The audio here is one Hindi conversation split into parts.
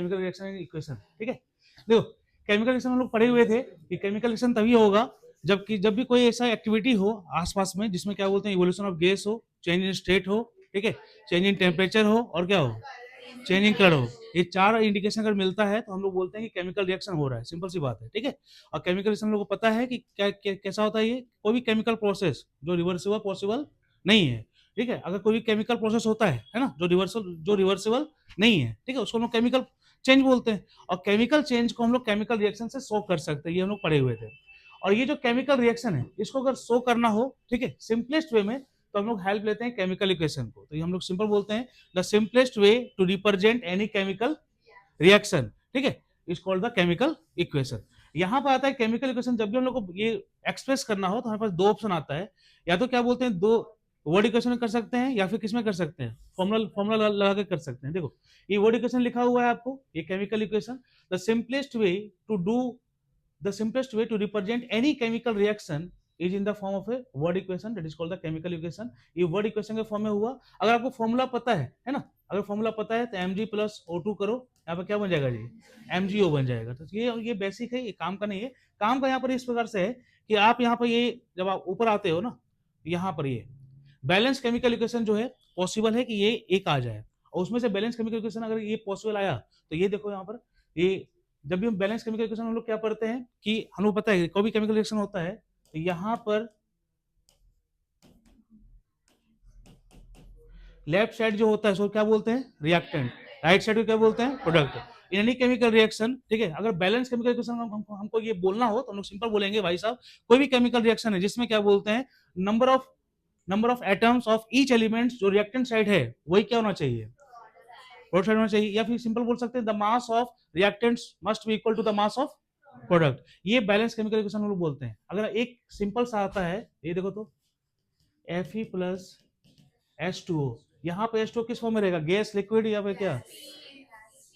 केमिकल रिएक्शन इक्वेशन, ठीक है। देखो केमिकल रिएक्शन हम लोग पढ़े हुए थे कि केमिकल रिएक्शन तभी होगा जब भी कोई ऐसा एक्टिविटी हो आसपास में जिसमें क्या बोलते हैं इवोल्यूशन ऑफ गैस हो, चेंज इन स्टेट हो, ठीक है, चेंज इन टेम्परेचर हो और क्या हो, चेंज इन कलर हो। ये चार इंडिकेशन अगर मिलता है तो हम लोग बोलते हैं कि केमिकल रिएक्शन हो रहा है, सिंपल सी बात है, ठीक है। और केमिकल रिएक्शन हम लोग को पता है कि कैसा होता है ये, कोई भी केमिकल प्रोसेस जो रिवर्सिबल पॉसिबल नहीं है, ठीक है। अगर कोई भी केमिकल प्रोसेस होता है ना, जो रिवर्सिबल नहीं है, ठीक है, उसको हम लोग केमिकल चेंज बोलते हैं। और केमिकल चेंज को हम लोग केमिकल रिएक्शन से शो कर सकते हैं, ये हम लोग पढ़े हुए थे। और ये जो केमिकल रिएक्शन है इसको अगर शो करना हो, ठीक है, सिंपलेस्ट वे में, तो हम लोग हेल्प लेते हैं केमिकल इक्वेशन को। तो ये हम लोग सिंपल बोलते हैं the simplest way to represent any chemical reaction, ठीक है, is called the chemical equation. यहाँ पर आता है केमिकल इक्वेशन, जब भी हम लोग को ये एक्सप्रेस करना हो तो हमारे पास दो ऑप्शन आता है, या तो क्या बोलते हैं दो वर्ड इक्वेशन में कर सकते हैं या फिर किसमें कर सकते हैं, फॉर्मूला लगा के कर सकते हैं। देखो ये वर्ड इक्वेशन लिखा हुआ है आपको, ये chemical equation. The simplest way to do the simplest way to represent any chemical reaction is in the form of a word equation that is called the chemical equation। ये word equation के फॉर्म में हुआ। अगर आपको फॉर्मूला पता है ना, अगर फॉर्मूला पता है तो mg प्लस O2 करो, यहाँ पर क्या बन जाएगा जी, MgO बन जाएगा। तो ये बेसिक है, ये काम का नहीं है। काम का यहाँ पर इस प्रकार से है कि आप यहाँ पर ये जब आप ऊपर आते हो ना, यहाँ पर ये बैलेंस केमिकल इक्वेशन जो है पॉसिबल है कि ये एक आ जाए, और उसमें से बैलेंस केमिकल इक्वेशन अगर ये पॉसिबल आया तो ये देखो यहाँ पर, ये जब भी हम बैलेंस केमिकल रिएक्शन हम लोग क्या पढ़ते हैं कि हम लोग पता है कोई भी केमिकल रिएक्शन होता है तो यहाँ पर लेफ्ट साइड जो होता है उसको क्या बोलते हैं, रिएक्टेंट, राइट साइड को क्या बोलते हैं, product. In any chemical reaction, ठीक है, अगर बैलेंस केमिकल रिएक्शन हमको ये बोलना हो तो हम लोग सिंपल बोलेंगे भाई साहब, कोई भी केमिकल रिएक्शन है जिसमें क्या बोलते हैं number of atoms of each element, जो रिएक्टेंट साइड है वही क्या होना चाहिए, प्रोडक्ट साइड होना चाहिए। या फिर सिंपल बोल सकते हैं the mass of reactants must be equal to the mass of product. ये बैलेंस केमिकल इक्वेशन हम लोग बोलते हैं। अगर एक सिंपल सा आता है, ये देखो तो Fe प्लस H2O, यहाँ पे H2O किस फॉर्म में रहेगा, गैस, लिक्विड या फिर क्या,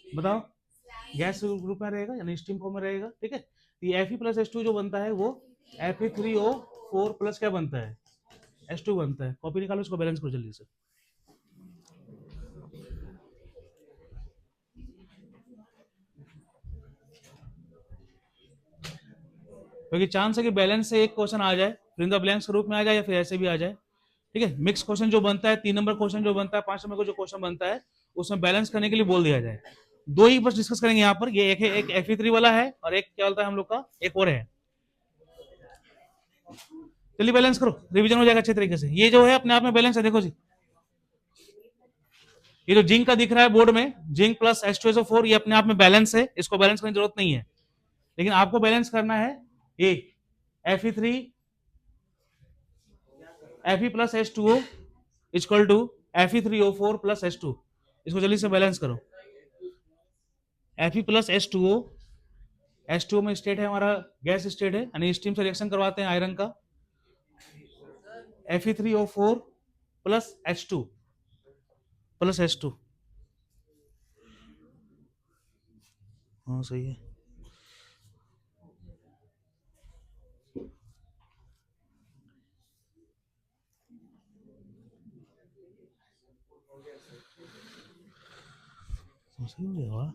बताओ, गैस रूप में रहेगा यानी स्टीम फॉर्म में रहेगा, ठीक है। ये Fe प्लस H2 जो बनता है वो Fe3O4 प्लस क्या बनता है, H2 बनता है। कॉपी निकालो, इसको बैलेंस करो जल्दी से। क्योंकि चांस है कि बैलेंस से एक क्वेश्चन आ जाए, फिर इन द ब्लैंक्स के रूप में आ जाए या फिर ऐसे भी आ जाए, ठीक है। मिक्स क्वेश्चन जो बनता है, 3 नंबर क्वेश्चन जो बनता है, 5 नंबर का जो क्वेश्चन बनता है, उसमें बैलेंस करने के लिए बोल दिया जाए। दो ही बस डिस्कस करेंगे यहाँ पर, ये एक Fe3 वाला है और एक क्या बोलता है हम लोग का, एक और है। चलिए बैलेंस करो, रिवीजन हो जाएगा अच्छे तरीके से। ये जो है अपने आप में बैलेंस है, देखो जी, ये जो जिंक का दिख रहा है बोर्ड में, जिंक प्लस H2SO4, ये अपने आप में बैलेंस है, इसको बैलेंस करने की जरूरत नहीं है। लेकिन आपको बैलेंस करना है ये Fe3 Fe plus H2O equal to Fe3O4 plus H2। इसको जल्दी से बैलेंस करो। Fe प्लस H2O में स्टेट है हमारा गैस स्टेट है, यानी स्टीम से रिएक्शन करवाते हैं आयरन का। Fe3O4 प्लस H2 हाँ सही है। सही हो गया।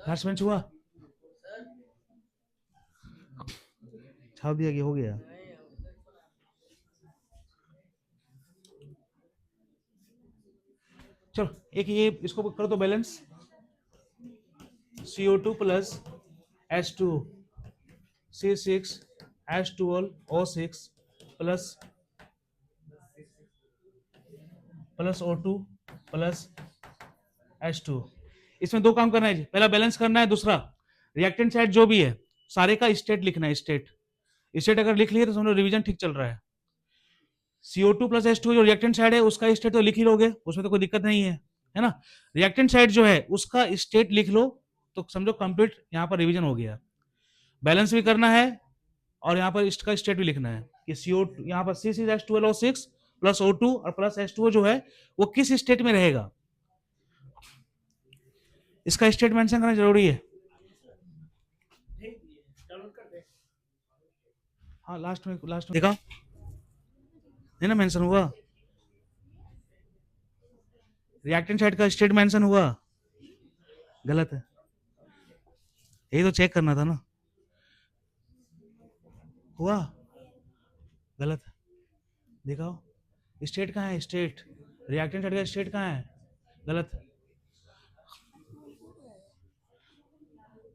लास्ट बेंच हुआ, छाप दिया गया, हो गया। चलो एक ये इसको कर दो balance, CO2 plus H2O C6 H12O6 plus O2 plus H2। इसमें दो काम करना है जी, पहला बैलेंस करना है, दूसरा रिएक्टेंट साइड जो भी है सारे का स्टेट लिखना है। स्टेट अगर लिख लिए तो समझो रिवीजन ठीक चल रहा है। CO2 प्लस H2 जो रिएक्टेंट साइड है उसका स्टेट तो लिख ही लोगे, उसमें तो कोई दिक्कत नहीं है ना। रिएक्टेंट साइड जो है उसका स्टेट लिख लो तो समझो कंप्लीट यहाँ पर रिवीजन हो गया। बैलेंस भी करना है और यहाँ पर इसका स्टेट भी लिखना है कि CO2 यहाँ पर C6H12O6 प्लस O2 और प्लस H2O जो है वो किस स्टेट में रहेगा, इसका स्टेट मेंशन करना जरूरी है। हाँ लास्ट में देखा नहीं ना, मेंशन हुआ। रिएक्टेंट साइड का स्टेट मेंशन हुआ? गलत है, यही तो चेक करना था ना। हुआ? गलत है, दिखाओ स्टेट कहाँ है, स्टेट रिएक्टेंट साइड का स्टेट कहाँ है? गलत है,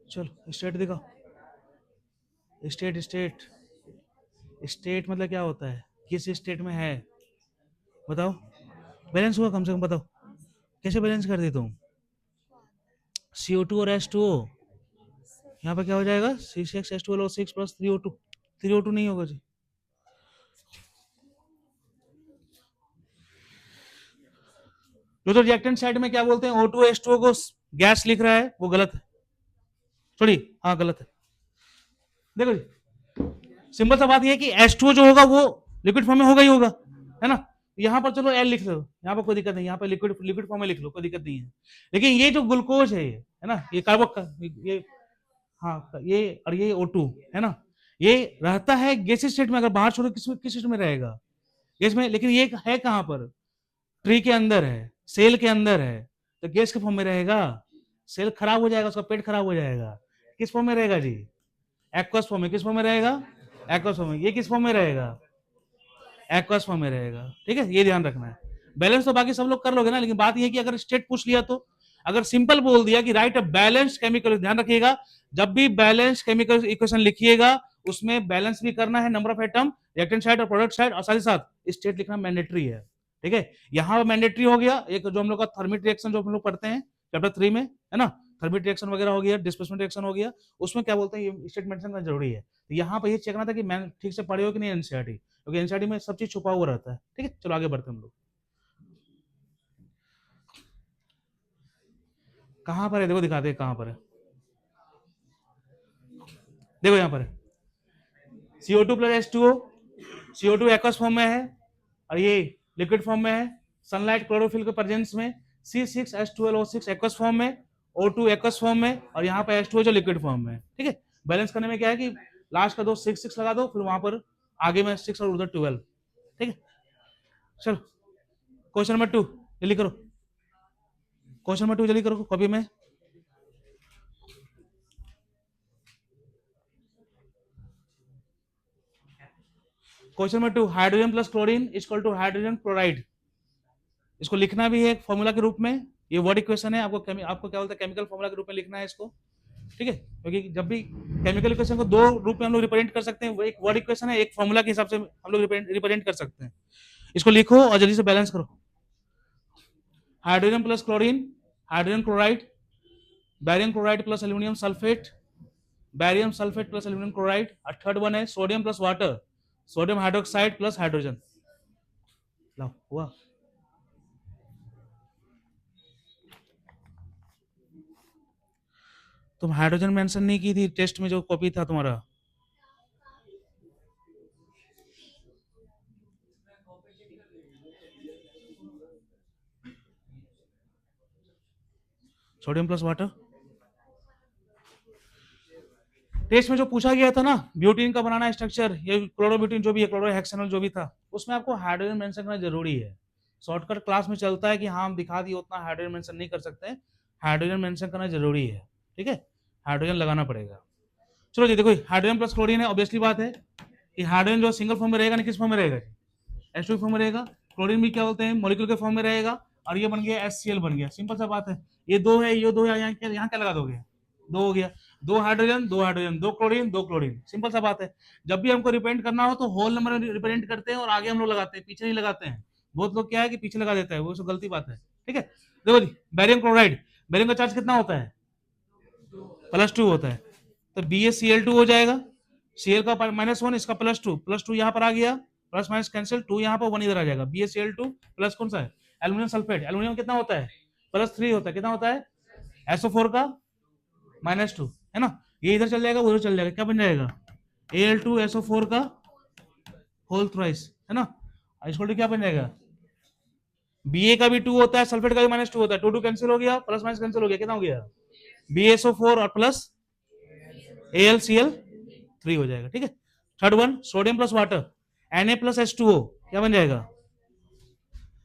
चलो स्टेट दिखाओ। स्टेट स्टेट स्टेट मतलब क्या होता है, किस स्टेट में है बताओ। बैलेंस हुआ कम से कम बताओ, कैसे बैलेंस कर दी तुम? CO2 और H2O, यहाँ पे क्या हो जाएगा, C6H12O6 प्लस 3O2। 3O2 नहीं होगा जी। जो रिएक्टेंट साइड में क्या बोलते हैं, O2H2O को गैस लिख रहा है, वो गलत है। सॉरी, हाँ गलत है। देखो जी, सिंपल सा बात ये है कि H2O जो होगा वो लिक्विड फॉर्म में होगा ही होगा, है ना। यहाँ पर चलो L लिख लो, यहाँ पर कोई दिक्कत नहीं, यहाँ पर लिक्विड लिक्विड फॉर्म में लिख लो, कोई दिक्कत नहीं है। लेकिन ये जो ग्लूकोज है, ये है ना, ये ये, हाँ ये और ये O2 है ना, ये रहता है गैसीय स्टेट में। अगर बाहर छोड़ो किस स्टेट में रहेगा, गैस में। लेकिन ये है कहाँ पर, ट्री के अंदर है, सेल के अंदर है, तो गैस के फॉर्म में रहेगा। सेल खराब हो जाएगा, उसका पेट खराब हो जाएगा, किस फॉर्म में रहेगा जी, एक्वस फॉर्म में। किस फॉर्म में रहेगा, एक्वस फॉर्म में। ये किस फॉर्म में रहेगा, एक्वस फॉर्म में रहेगा, ठीक है, ये ध्यान रखना है। बैलेंस तो बाकी सब लोग कर लोगे ना, लेकिन बात ये है कि अगर स्टेट पूछ लिया तो, अगर सिंपल बोल दिया कि राइट अ बैलेंस्ड केमिकल, ध्यान रखिएगा जब भी बैलेंस्ड केमिकल इक्वेशन लिखिएगा उसमें बैलेंस भी करना है, number of atom, reactant side और प्रोडक्ट साइड, और साथ ही साथ स्टेट लिखना मैंडेटरी है, ठीक है। यहाँ मैंडेटरी हो गया एक, जो हम लोग का थर्मिक रिएक्शन जो हम लोग पढ़ते हैं चैप्टर 3 में, है ना, थर्मिक रिएक्शन वगैरह हो गया, डिस्प्लेसमेंट रिएक्शन हो गया, उसमें क्या बोलते हैं ये स्टेट मेंशन करना जरूरी है। तो यहाँ पर ये चेक करना था कि मैं ठीक से पढ़े हो कि नहीं एनसीईआरटी, क्योंकि एनसीईआरटी में सब चीज छुपा हुआ रहता है, ठीक है। चलो आगे बढ़ते हैं हम लोग। कहां पर है, देखो दिखाते हैं कहां पर है। देखो यहाँ पर है CO2 plus H2O, CO2 aqueous form में है और ये लिक्विड फॉर्म में है, सनलाइट क्लोरोफिल के प्रेजेंस में, C6H12O6 एक्वस फॉर्म में, O2 एक्वस फॉर्म में, और यहाँ पर H2O जो लिक्विड फॉर्म में, ठीक है। बैलेंस करने में क्या है कि लास्ट का दो 6 लगा दो, फिर वहां पर आगे में 6 और उधर 12, ठीक है। चलो क्वेश्चन नंबर 2 जल्दी करो, क्वेश्चन नंबर 2 जल्दी करो कॉपी में। Question number 2, hydrogen plus chlorine equal to hydrogen chloride. इसको लिखना भी है एक फॉर्मूला के रूप में, ये वर्ड इक्वेशन है, आपको आपको क्या बोलते हैं, केमिकल फॉर्मूला के रूप में लिखना है इसको, ठीक है। क्योंकि जब भी केमिकल इक्वेशन को दो रूप में हम लोग रिप्रेजेंट कर सकते हैं, वो एक वर्ड इक्वेशन है, एक फॉर्मूला के हिसाब से हम लोग रिप्रेजेंट कर सकते हैं। इसको लिखो और जल्दी से बैलेंस करो। Hydrogen plus chlorine, hydrogen chloride, barium chloride plus aluminium sulphate, barium sulphate plus aluminium chloride, और थर्ड वन है sodium plus water, sodium hydroxide plus hydrogen. लो हुआ, तुम हाइड्रोजन मेंशन नहीं की थी टेस्ट में जो कॉपी था तुम्हारा। सोडियम प्लस वाटर टेस्ट में जो पूछा गया था ना, ब्यूटीन का बनाना स्ट्रक्चर, ये क्लोरोब्यूटीन जो भी है, क्लोरोहेक्सेनॉल जो भी था, उसमें आपको हाइड्रोजन मेंशन करना जरूरी है। शॉर्टकट क्लास में चलता है कि हाँ हम दिखा दिए, उतना हाइड्रोजन मेंशन नहीं कर सकते, हाइड्रोजन मेंशन करना जरूरी है, ठीक है, हाइड्रोजन लगाना पड़ेगा। चलो जी देखो, हाइड्रोजन प्लस क्लोरीन है, ऑब्वियसली बात है कि हाइड्रोजन जो सिंगल फॉर्म में रहेगा ना, किस फॉर्म में रहेगा, H2 फॉर्म में रहेगा। क्लोरीन भी क्या बोलते हैं, मॉलिक्यूल के फॉर्म में रहेगा, और ये बन गया HCl बन गया, सिंपल सा बात है। ये दो है, ये दो है, यहाँ क्या लगा दोगे, दो हो गया, दो हाइड्रोजन दो हाइड्रोजन, दो क्लोरीन दो क्लोरीन, सिंपल सा बात है। जब भी हमको रिप्रेजेंट करना हो तो होल नंबर रिप्रेजेंट करते हैं और आगे हम लोग लगाते हैं, पीछे नहीं लगाते हैं। बहुत लोग क्या है कि पीछे लगा देता है, वो सब गलती बात है, ठीक है। देखो जी, बैरियम क्लोराइड, बैरियम का चार्ज कितना होता है, +2 होता है, तो BaCl2 हो जाएगा, Cl का -1, इसका +2, +2 यहाँ पर आ गया, प्लस माइनस कैंसिल, 2 यहाँ पर 1 इधर आ जाएगा, BaCl2 प्लस कौन सा है, एल्यूमिनियम सल्फेट, एल्यूमिनियम कितना होता है, +3 होता है, कितना होता है, SO4 का -2, है ना, ये इधर चल जाएगा उधर चल जाएगा, क्या बन जाएगा, Al2SO4 का होल थ्राइस, है ना, इसको क्या बन जाएगा, Ba का भी 2 होता है, सल्फेट का भी -2 होता है, 2 2 कैंसिल हो गया, प्लस माइनस कैंसिल हो गया, कितना हो गया, BaSO4 और प्लस AlCl3 हो जाएगा, ठीक है। Third one sodium plus water, Na plus H2O क्या बन जाएगा,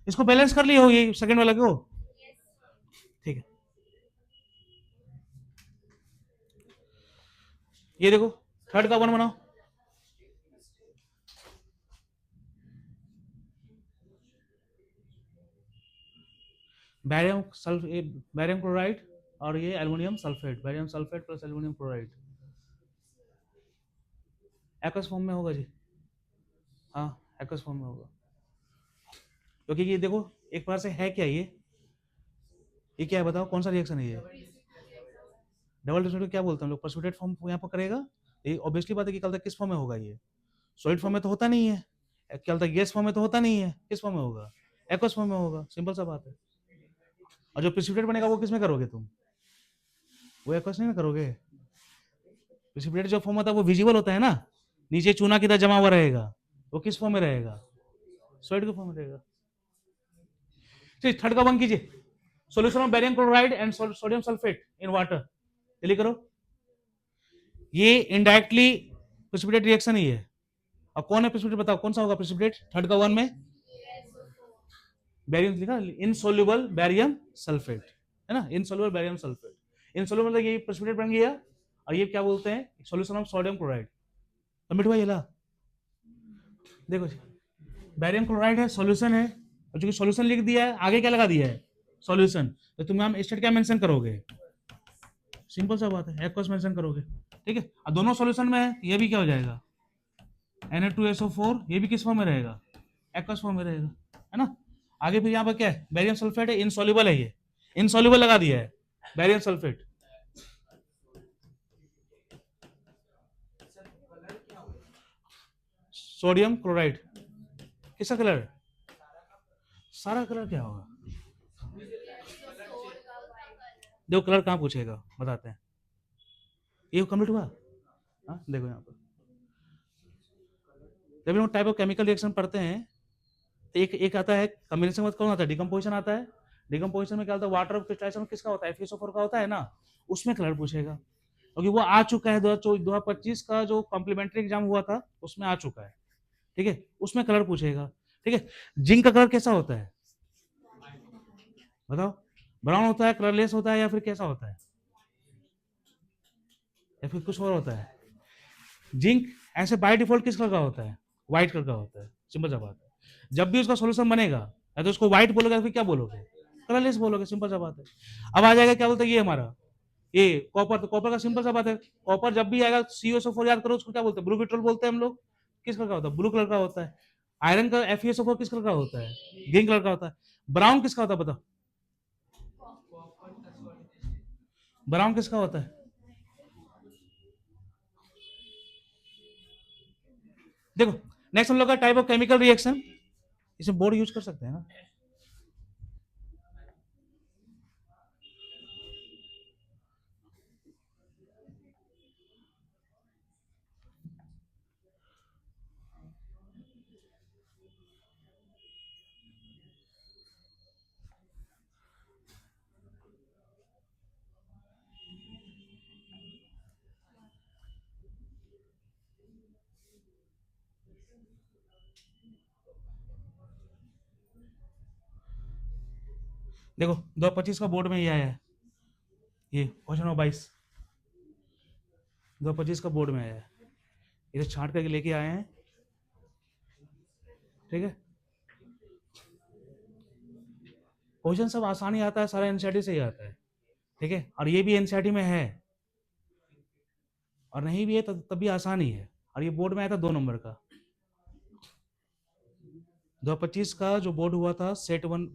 इसको बैलेंस कर लिया हो ये सेकंड वाला को, ये देखो थर्ड का वन बनाओ, बैरियम सल्फ बैरियम क्लोराइड और ये aluminium sulphate, barium sulphate plus aluminium chloride aqueous form में होगा जी। हाँ एक्वस फॉर्म में होगा, क्योंकि ये देखो एक बार से है क्या ये क्या है बताओ, कौन सा रिएक्शन है ये? डबल रिएक्शन क्या बोलते हैं हम लोग, प्रेसिपिटेट फॉर्म यहाँ पर करेगा। ये ऑब्वियसली बात है कि कल तक किस फॉर्म में होगा ये, सॉलिड फॉर्म में तो होता नहीं है, कल तक गैस फॉर्म में तो होता नहीं है, किस फॉर्म में होगा? एक्वस फॉर्म में होगा, सिंपल सा बात है। और जो प्रेसिपिटेट बनेगा वो किस में करोगे तुम? वो एक्वस नहीं ना करोगे। प्रेसिपिटेट जो फॉर्म होता है वो विजिबल होता है ना, नीचे चूना की तरह जमा हुआ रहेगा, वो किस फॉर्म में रहेगा? सॉलिड के फॉर्म में रहेगा। चलिए थर्ड का वन कीजिए, solution of barium chloride and sodium sulphate in water, जल्दी करो। ये इनडायरेक्टली प्रेसिपिटेट रिएक्शन ही है। अब कौन है प्रेसिपिटेट बताओ, कौन सा होगा प्रेसिपिटेट थर्ड का वन में? बैरियम लिखा, इनसोल्युबल बैरियम सल्फेट है ना, इनसोल्युबल बैरियम सल्फेट। इनसोल्युबल मतलब ये प्रेसिपिटेट बन गया, और ये क्या बोलते हैं, solution of sodium chloride. Complete हुआ ये ला, देखो बैरियम क्लोराइड है, सॉल्यूशन है, और जो सॉल्यूशन लिख दिया है आगे क्या लगा दिया है, सॉल्यूशन, तो तुम हम स्टेट क्या मेंशन करोगे? सिंपल सा बात है, एक्वस मेंशन करोगे, ठीक है। और दोनों सॉल्यूशन में है, ये भी क्या हो जाएगा Na2SO4, ये भी किस फॉर्म में रहेगा? एक्वस फॉर्म में रहेगा, है ना। आगे फिर यहाँ पर क्या है, बैरियम सल्फेट है, इनसॉल्युबल है, ये इनसॉल्युबल लगा दिया है बैरियम सल्फेट। सोडियम क्लोराइड किसका कलर? सारा कलर क्या होगा? देखो कलर कहाँ पूछेगा, बताते हैं। ये कंप्लीट हुआ, हाँ देखो यहाँ पर जब हम टाइप ऑफ केमिकल रिएक्शन पढ़ते हैं तो एक आता है कॉम्बिनेशन, कौन आता है, डिकम्पोजिशन आता है। डिकम्पोजिशन में क्या होता है, वाटर ऑफ क्रिस्टलाइजेशन किसका होता है, FeSO4 का होता है ना, उसमें कलर पूछेगा, क्योंकि वो आ चुका है 2025 का जो कॉम्प्लीमेंट्री एग्जाम हुआ था उसमें आ चुका है, ठीक है, उसमें कलर पूछेगा, ठीक है। जिंक का कलर कैसा होता है बताओ, ब्राउन होता है, कलरलेस होता है, या फिर कैसा होता है, या फिर कुछ और होता है? जिंक ऐसे बाय डिफॉल्ट किस कलर का होता है, व्हाइट कलर का होता है, सिंपल सा बात है। जब भी उसका सॉल्यूशन बनेगा या तो उसको व्हाइट बोलोगे या फिर क्या बोलोगे, कलरलेस बोलोगे, सिंपल सा बात है। अब आ जाएगा क्या बोलते हैं ये हमारा ये कॉपर, तो कॉपर का सिंपल सा बात है, कॉपर जब भी आएगा CuSO4 याद करो, उसको क्या बोलते हैं, ब्लू पेट्रोल बोलते हैं हम लोग, किस कलर का होता है, ब्लू कलर का होता है। आयरन का FeSO4 किस कलर का होता है, ग्रीन कलर का होता है। ब्राउन किसका होता है बताओ, ब्राउन किसका होता है? देखो नेक्स्ट हम लोग का टाइप ऑफ केमिकल रिएक्शन, इसमें बोर्ड यूज कर सकते हैं ना। देखो 2025 का बोर्ड में ये आया है, ये क्वेश्चन नंबर 22 2025 का बोर्ड में आया है, इसे छांट करके लेके आए हैं, ठीक है। क्वेश्चन सब आसानी आता है, सारा एनसीईआरटी से ही आता है, ठीक है, और ये भी एनसीईआरटी में है, और नहीं भी है तब भी आसान ही है। और ये बोर्ड में आया था 2 नंबर का, 2025 का जो बोर्ड हुआ था सेट 1,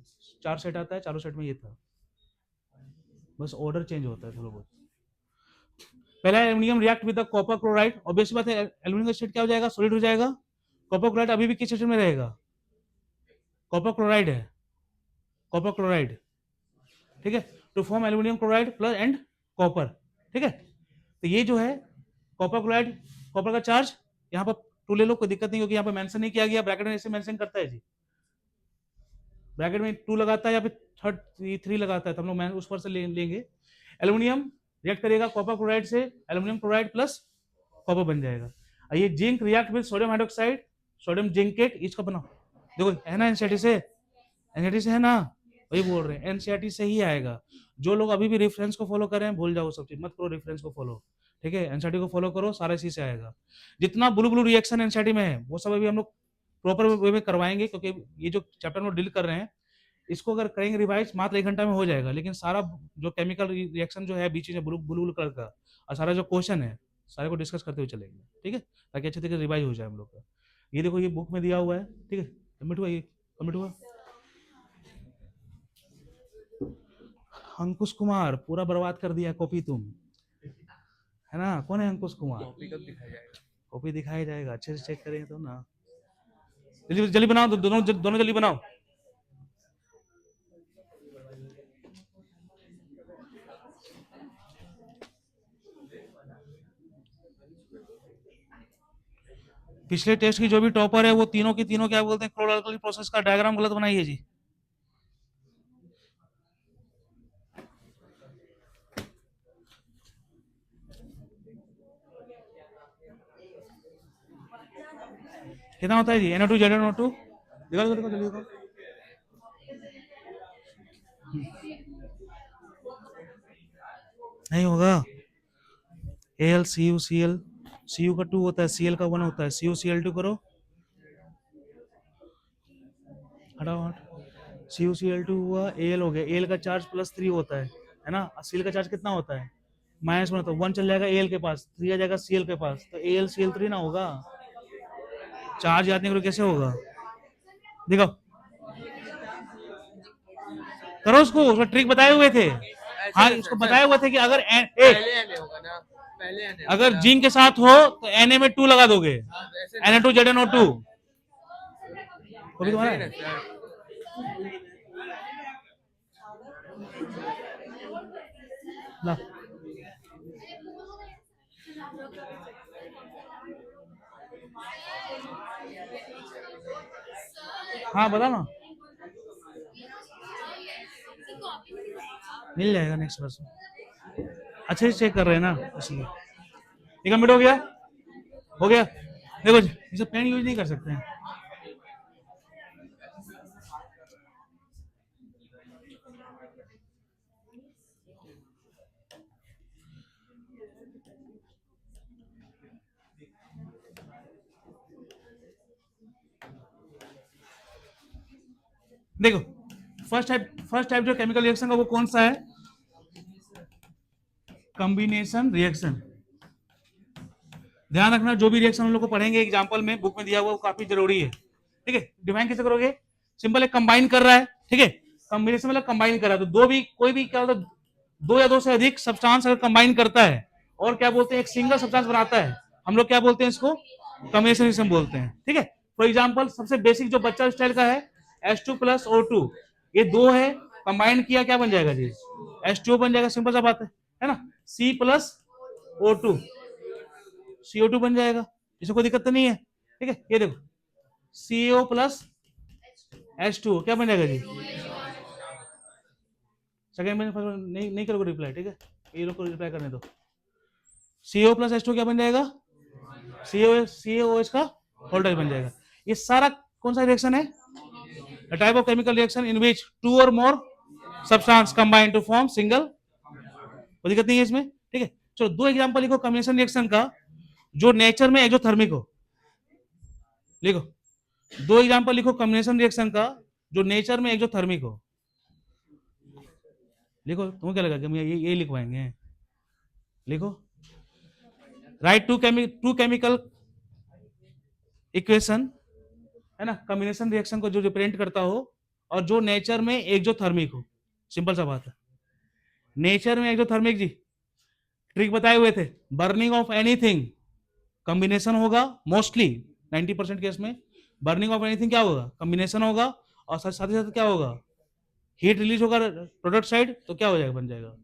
4 सेट आता है, चारों सेट में ये था, बस ऑर्डर चेंज होता है थोड़ा बहुत। पहला aluminium react with the copper chloride, obviously बात है एल्यूमिनियम का स्टेट क्या हो जाएगा, सॉलिड हो जाएगा। कॉपर क्लोराइड अभी भी किस स्टेट में रहेगा, कॉपर क्लोराइड है, कॉपर क्लोराइड, ठीक है, to form aluminium chloride plus and copper, ठीक है। तो ये जो है कॉपर क्लोराइड, कॉपर का चार्ज यहाँ पर 2 ले लो, कोई दिक्कत नहीं, क्योंकि यहाँ पर मेंशन नहीं किया गया, ब्रैकेट में ऐसे मेंशन करता है जी, ब्रैकेट में 2 लगाता है या फिर 3 लगाता है, तो हम लोग उस पर से लेंगे। एल्यूमिनियम रिएक्ट करेगा कॉपर क्लोराइड से, एल्यूमिनियम क्लोराइड प्लस कॉपर बन जाएगा। और ये zinc react with sodium hydroxide, sodium zincate, इसका बनाओ, देखो है ना एनसीईआरटी से, एनसीईआरटी से है ना, वही बोल रहे हैं एनसीईआरटी से ही आएगा। जो लोग अभी भी रेफरेंस को फॉलो कर रहे हैं भूल जाओ सब चीज, मत करो रेफरेंस को फॉलो, ठीक है, एनसीईआरटी को फॉलो करो, सारा इसी से आएगा। जितना ब्लू ब्लू रिएक्शन एनसीईआरटी में है वो सब अभी हम लोग प्रॉपर वे में करवाएंगे, क्योंकि ये जो चैप्टर में डील कर रहे हैं इसको अगर करेंगे रिवाइज मात्र 1 घंटा में हो जाएगा, लेकिन सारा जो केमिकल रिएक्शन जो है बीच में ब्लू ब्लू कलर का और सारा जो क्वेश्चन है सारे को डिस्कस करते हुए चलेंगे, ठीक है, ताकि अच्छे तरीके से रिवाइज हो जाए हम लोग का। ये देखो ये बुक में दिया हुआ है, ठीक है, कमिट हुआ, ये कमिट हुआ। अंकुश कुमार पूरा बर्बाद कर दिया कॉपी तुम, है ना? कौन है अंकुश कुमार? कॉपी कब दिखाया जाएगा? कॉपी दिखाया जाएगा, अच्छे से चेक करेंगे तो ना। जल्दी जल्दी बनाओ, दोनों दोनों जल्दी बनाओ। पिछले टेस्ट की जो भी टॉपर है वो तीनों की तीनों क्या बोलते हैं, क्लोरोअल्कली प्रोसेस का डायग्राम गलत बनाइए जी। कितना होता है जी NO2 ZNO2? दिखाओ दिखाओ जल्दी दिखाओ। नहीं होगा, AlCuCl, Cu का 2 होता है, Cl का 1 होता है, CuCl2 करो, हटाओ हट, CuCl2 हुआ, Al हो गया, Al का चार्ज +3 होता है ना? Cl का चार्ज कितना होता है? -1, तो 1 चल जाएगा Al के पास, 3 आ जाएगा Cl के पास, तो AlCl3 ना होगा। चार्ज याद नहीं करो कैसे होगा, देखो करो उसको ट्रिक बताए हुए थे। हाँ इसको बताए हुए थे कि अगर पहले होगा ना, पहले अगर जिंक के साथ हो तो Na में 2 लगा दोगे, Na2 ZNO2 कभी तुम्हारा ला। हाँ बता ना, मिल जाएगा नेक्स्ट वर्ष। अच्छे से चेक कर रहे हैं ना इसलिए। ये कंप्लीट हो गया, हो गया। देखो जी इसे पेन यूज नहीं कर सकते हैं। देखो फर्स्ट टाइप जो केमिकल रिएक्शन का वो कौन सा है? Combination reaction. ध्यान रखना जो भी रिएक्शन हम लोग को पढ़ेंगे एग्जांपल में बुक में दिया हुआ वो काफी जरूरी है, ठीक है। डिफाइन कैसे करोगे? सिंपल है, कंबाइन कर रहा है, ठीक है, कॉम्बिनेशन मतलब कंबाइन कर रहा है, तो दो भी कोई भी क्या होता है, 2 या 2 से अधिक सब्सटेंस अगर कंबाइन करता है और क्या बोलते हैं एक सिंगल सब्सटेंस बनाता है, हम लोग क्या बोलते हैं इसको? कॉम्बिनेशन रिएक्शन बोलते हैं, ठीक है। फॉर एग्जांपल सबसे बेसिक जो बच्चा स्टाइल का है H2 + O2, ये 2 है, कंबाइन किया क्या बन जाएगा जी? H2O बन जाएगा, सिंपल सा बात है ना। C + O2 CO2 बन जाएगा, इसमें कोई दिक्कत तो नहीं है, ठीक है। ये देखो CO + H2O क्या बन जाएगा जी? सेकंड में नहीं करोगे रिप्लाई, ठीक है, ये लोग को रिप्लाई करने दो। CO + H2O क्या बन जाएगा? COH का होल्डर बन जाएगा। ये सारा कौन सा रिएक्शन है? A type of chemical reaction in which 2 or more substance combine to form single, कोई दिक्कत नहीं है इसमें, ठीक है। चलो 2 एग्जांपल लिखो कॉम्बिनेशन रिएक्शन का जो नेचर में एक्सोथर्मिक हो, लिखो 2 एग्जांपल लिखो कॉम्बिनेशन रिएक्शन का जो नेचर में एक्सोथर्मिक हो, लिखो। तुम्हें क्या लगा कि हम ये लिखवाएंगे? लिखो, राइट टू केमिकल इक्वेशन, है ना, कॉम्बिनेशन रिएक्शन को जो रिप्रेजेंट करता हो और जो नेचर में एक्सोथर्मिक हो, सिंपल सा बात है। नेचर में एक्सोथर्मिक जी ट्रिक बताए हुए थे, बर्निंग ऑफ एनीथिंग कॉम्बिनेशन होगा, मोस्टली 90% केस में बर्निंग ऑफ एनीथिंग क्या होगा? कॉम्बिनेशन होगा, और साथ ही साथ क्या होगा? हीट रिलीज होगा प्रोडक्ट साइड, तो क्या हो जाएगा? बन जाएगा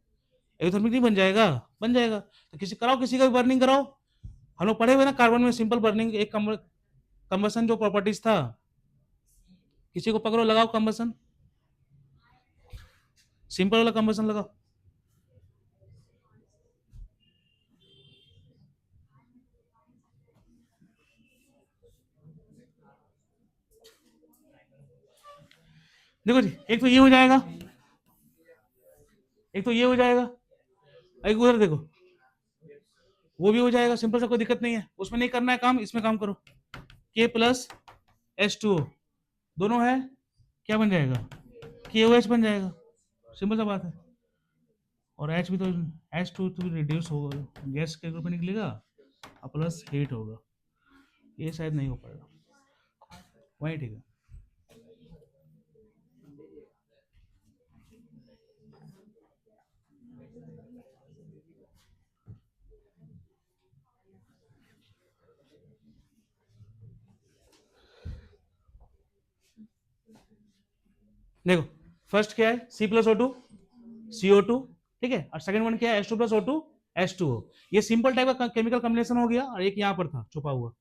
एक्सोथर्मिक, नहीं बन जाएगा? बन जाएगा। तो किसी कराओ, किसी का भी बर्निंग कराओ। हम लोग पढ़े हुए ना कार्बन में सिंपल बर्निंग एक कंबसन जो प्रॉपर्टीज था, किसी को पकड़ो लगाओ कंबसन, सिंपल वाला कंबसन लगाओ। देखो जी एक तो ये हो जाएगा, एक तो ये हो जाएगा, एक उधर देखो वो भी हो जाएगा, सिंपल सा, कोई दिक्कत नहीं है, उसमें नहीं करना है काम, इसमें काम करो। K प्लस H2O दोनों है, क्या बन जाएगा, KOH बन जाएगा, सिंपल सा बात है। और H भी तो, H2 तो रिड्यूस होगा, गैस के रूप में निकलेगा और प्लस हीट होगा, ये शायद नहीं हो पाएगा, वही ठीक है। देखो फर्स्ट क्या है, C प्लस O2 CO2, ठीक है, और सेकंड वन क्या है, H2 प्लस O2 H2O। ये सिंपल टाइप का केमिकल कॉम्बिनेशन हो गया, और एक यहाँ पर था छुपा हुआ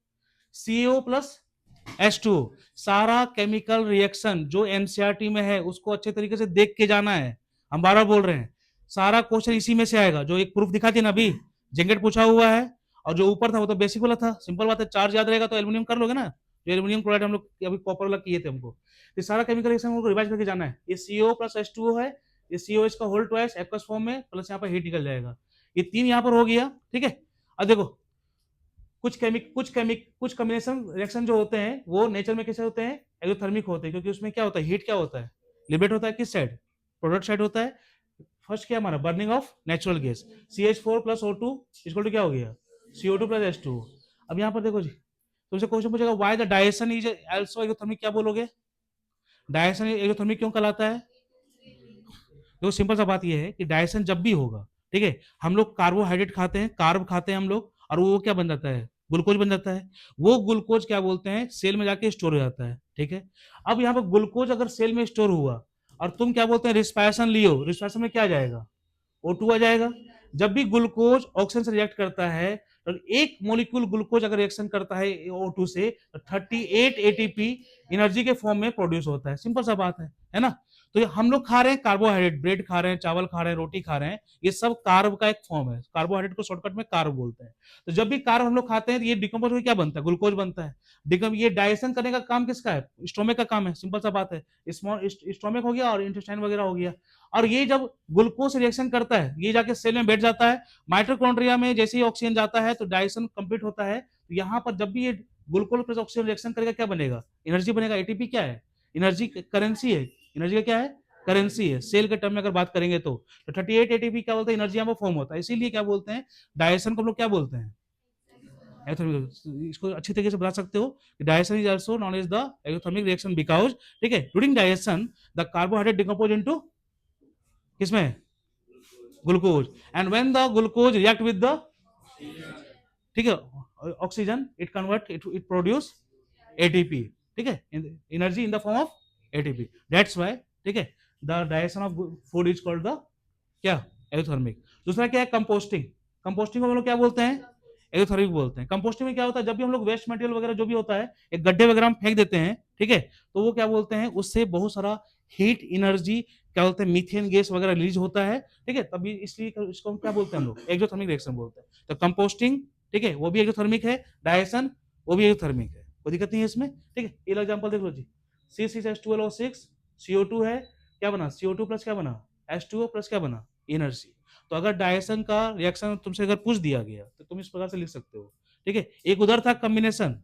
CO प्लस H2O। सारा केमिकल रिएक्शन जो एनसीईआरटी में है उसको अच्छे तरीके से देख के जाना है, हम बार बार बोल रहे हैं, सारा क्वेश्चन इसी में से आएगा। जो एक प्रूफ दिखा थी ना अभी, जेंगेट पूछा हुआ है, और जो ऊपर था वो तो बेसिक वाला था, सिंपल बात है, चार्ज याद रहेगा तो एल्यूमिनियम कर लोगे ना, जो एल्यूमिनियम क्लोराइड हम लोग अभी कॉपर वाला किए थे हमको। ये सारा केमिकल रिएक्शन हमको रिवाइज करके जाना है। ये CO प्लस H2O है, ये COH का होल ट्वाइस एक्वस फॉर्म में, प्लस यहाँ पर हीट निकल जाएगा, ये तीन यहाँ पर हो गया, ठीक है। अब देखो कुछ कॉम्बिनेशन रिएक्शन जो होते हैं वो नेचर में कैसे होते हैं, एक्सोथर्मिक होते हैं, क्योंकि उसमें क्या होता है, हीट क्या होता है, लिबरेट होता है किस साइड, प्रोडक्ट साइड होता है। फर्स्ट क्या हमारा, burning of natural gas, CH4 plus O2 equal to क्या हो गया, CO2 प्लस H2। अब यहाँ पर देखो जी, तुमसे क्वेश्चन पूछेगा why the Dyson is also exothermic, क्या बोलोगे, डायसन एक्सोथर्मिक क्यों कहलाता है। देखो सिंपल सा बात यह है कि डायसन जब भी होगा, ठीक है, हम लोग कार्बोहाइड्रेट खाते हैं, कार्ब खाते हैं हम लोग, और वो क्या बन जाता है, ग्लूकोज बन जाता है। वो ग्लूकोज क्या बोलते हैं, सेल में जाके स्टोर हो जाता है, ठीक है। अब यहाँ पर ग्लूकोज अगर सेल में स्टोर हुआ और तुम क्या बोलते हैं, रिस्पायरेशन लियो, रिस्पायरेशन में क्या जाएगा, O2 आ जाएगा। जब भी ग्लूकोज ऑक्सीजन से रिएक्ट करता है, तो एक मोलिक्यूल ग्लूकोज अगर रिएक्शन करता है O2 से, तो 38 ATP एनर्जी के फॉर्म में प्रोड्यूस होता है, सिंपल सा बात है ना। तो ये हम लोग खा रहे हैं कार्बोहाइड्रेट, ब्रेड खा रहे हैं, चावल खा रहे हैं, रोटी खा रहे हैं, ये सब कार्ब का एक फॉर्म है, कार्बोहाइड्रेट को शॉर्टकट में कार्ब बोलते हैं। तो जब भी कार्ब हम लोग खाते हैं तो ये डिकम्पोज में क्या बनता है, ग्लूकोज बनता है। ये डाइजेशन करने का काम किसका है, स्टोमक का काम है, सिंपल सा बात है। स्टोमक हो गया और इंटेस्टाइन वगैरह हो गया। और ये जब ग्लूकोज रिएक्शन करता है, ये जाके सेल में बैठ जाता है, माइटोकॉन्ड्रिया में जैसे ही ऑक्सीजन जाता है तो डाइजेशन कंप्लीट होता है। तो यहाँ पर जब भी ये ग्लूकोज प्लस ऑक्सीजन रिएक्शन करेगा, क्या बनेगा, एनर्जी बनेगा। एटीपी क्या है, एनर्जी करेंसी है, एनर्जी का क्या है, करेंसी है, सेल के टर्म में अगर बात करेंगे तो 38 एटीपी क्या बोलते हैं, एनर्जी यहाँ पर फॉर्म होता है। इसीलिए क्या बोलते हैं, डाइजेशन को हम लोग क्या बोलते हैं, इसको अच्छी तरीके से बता सकते हो, digestion is also known as the exothermic reaction because, ठीक है, during digestion the carbohydrate decompose into किसमें, glucose, and when the glucose react with the, ठीक है, oxygen, it convert, it produce ATP, ठीक है, energy in the form of ATP, that's why, ठीक है, the digestion of food is called the क्या, एक्सोथर्मिक। दूसरा क्या है, कंपोस्टिंग। कंपोस्टिंग को हम लोग क्या बोलते हैं, एक्सोथर्मिक बोलते हैं। कंपोस्टिंग में क्या होता है, जब भी हम लोग वेस्ट मटेरियल वगैरह जो भी होता है एक गड्ढे वगैरह में फेंक देते हैं, ठीक है, तो वो क्या बोलते हैं, उससे बहुत सारा हीट एनर्जी क्या बोलते हैं, मीथेन गैस वगैरह रिलीज होता है, ठीक है, तभी इसलिए इसको हम क्या बोलते हैं, हम लोग एक्सोथर्मिक रिएक्शन बोलते हैं। तो कंपोस्टिंग, ठीक है, वो भी एक्सोथर्मिक है, डाइजेशन वो भी एक्सोथर्मिक है, कोई दिक्कत नहीं है इसमें, ठीक है। ये एग्जांपल देख लो जी, C6H12O6, CO2 है, क्या बना, CO2 प्लस क्या बना, H2O प्लस क्या बना, एनर्जी। तो अगर डाइजेशन का रिएक्शन तुमसे अगर पूछ दिया गया तो तुम इस प्रकार से लिख सकते हो, ठीक है। एक उधर था कॉम्बिनेशन,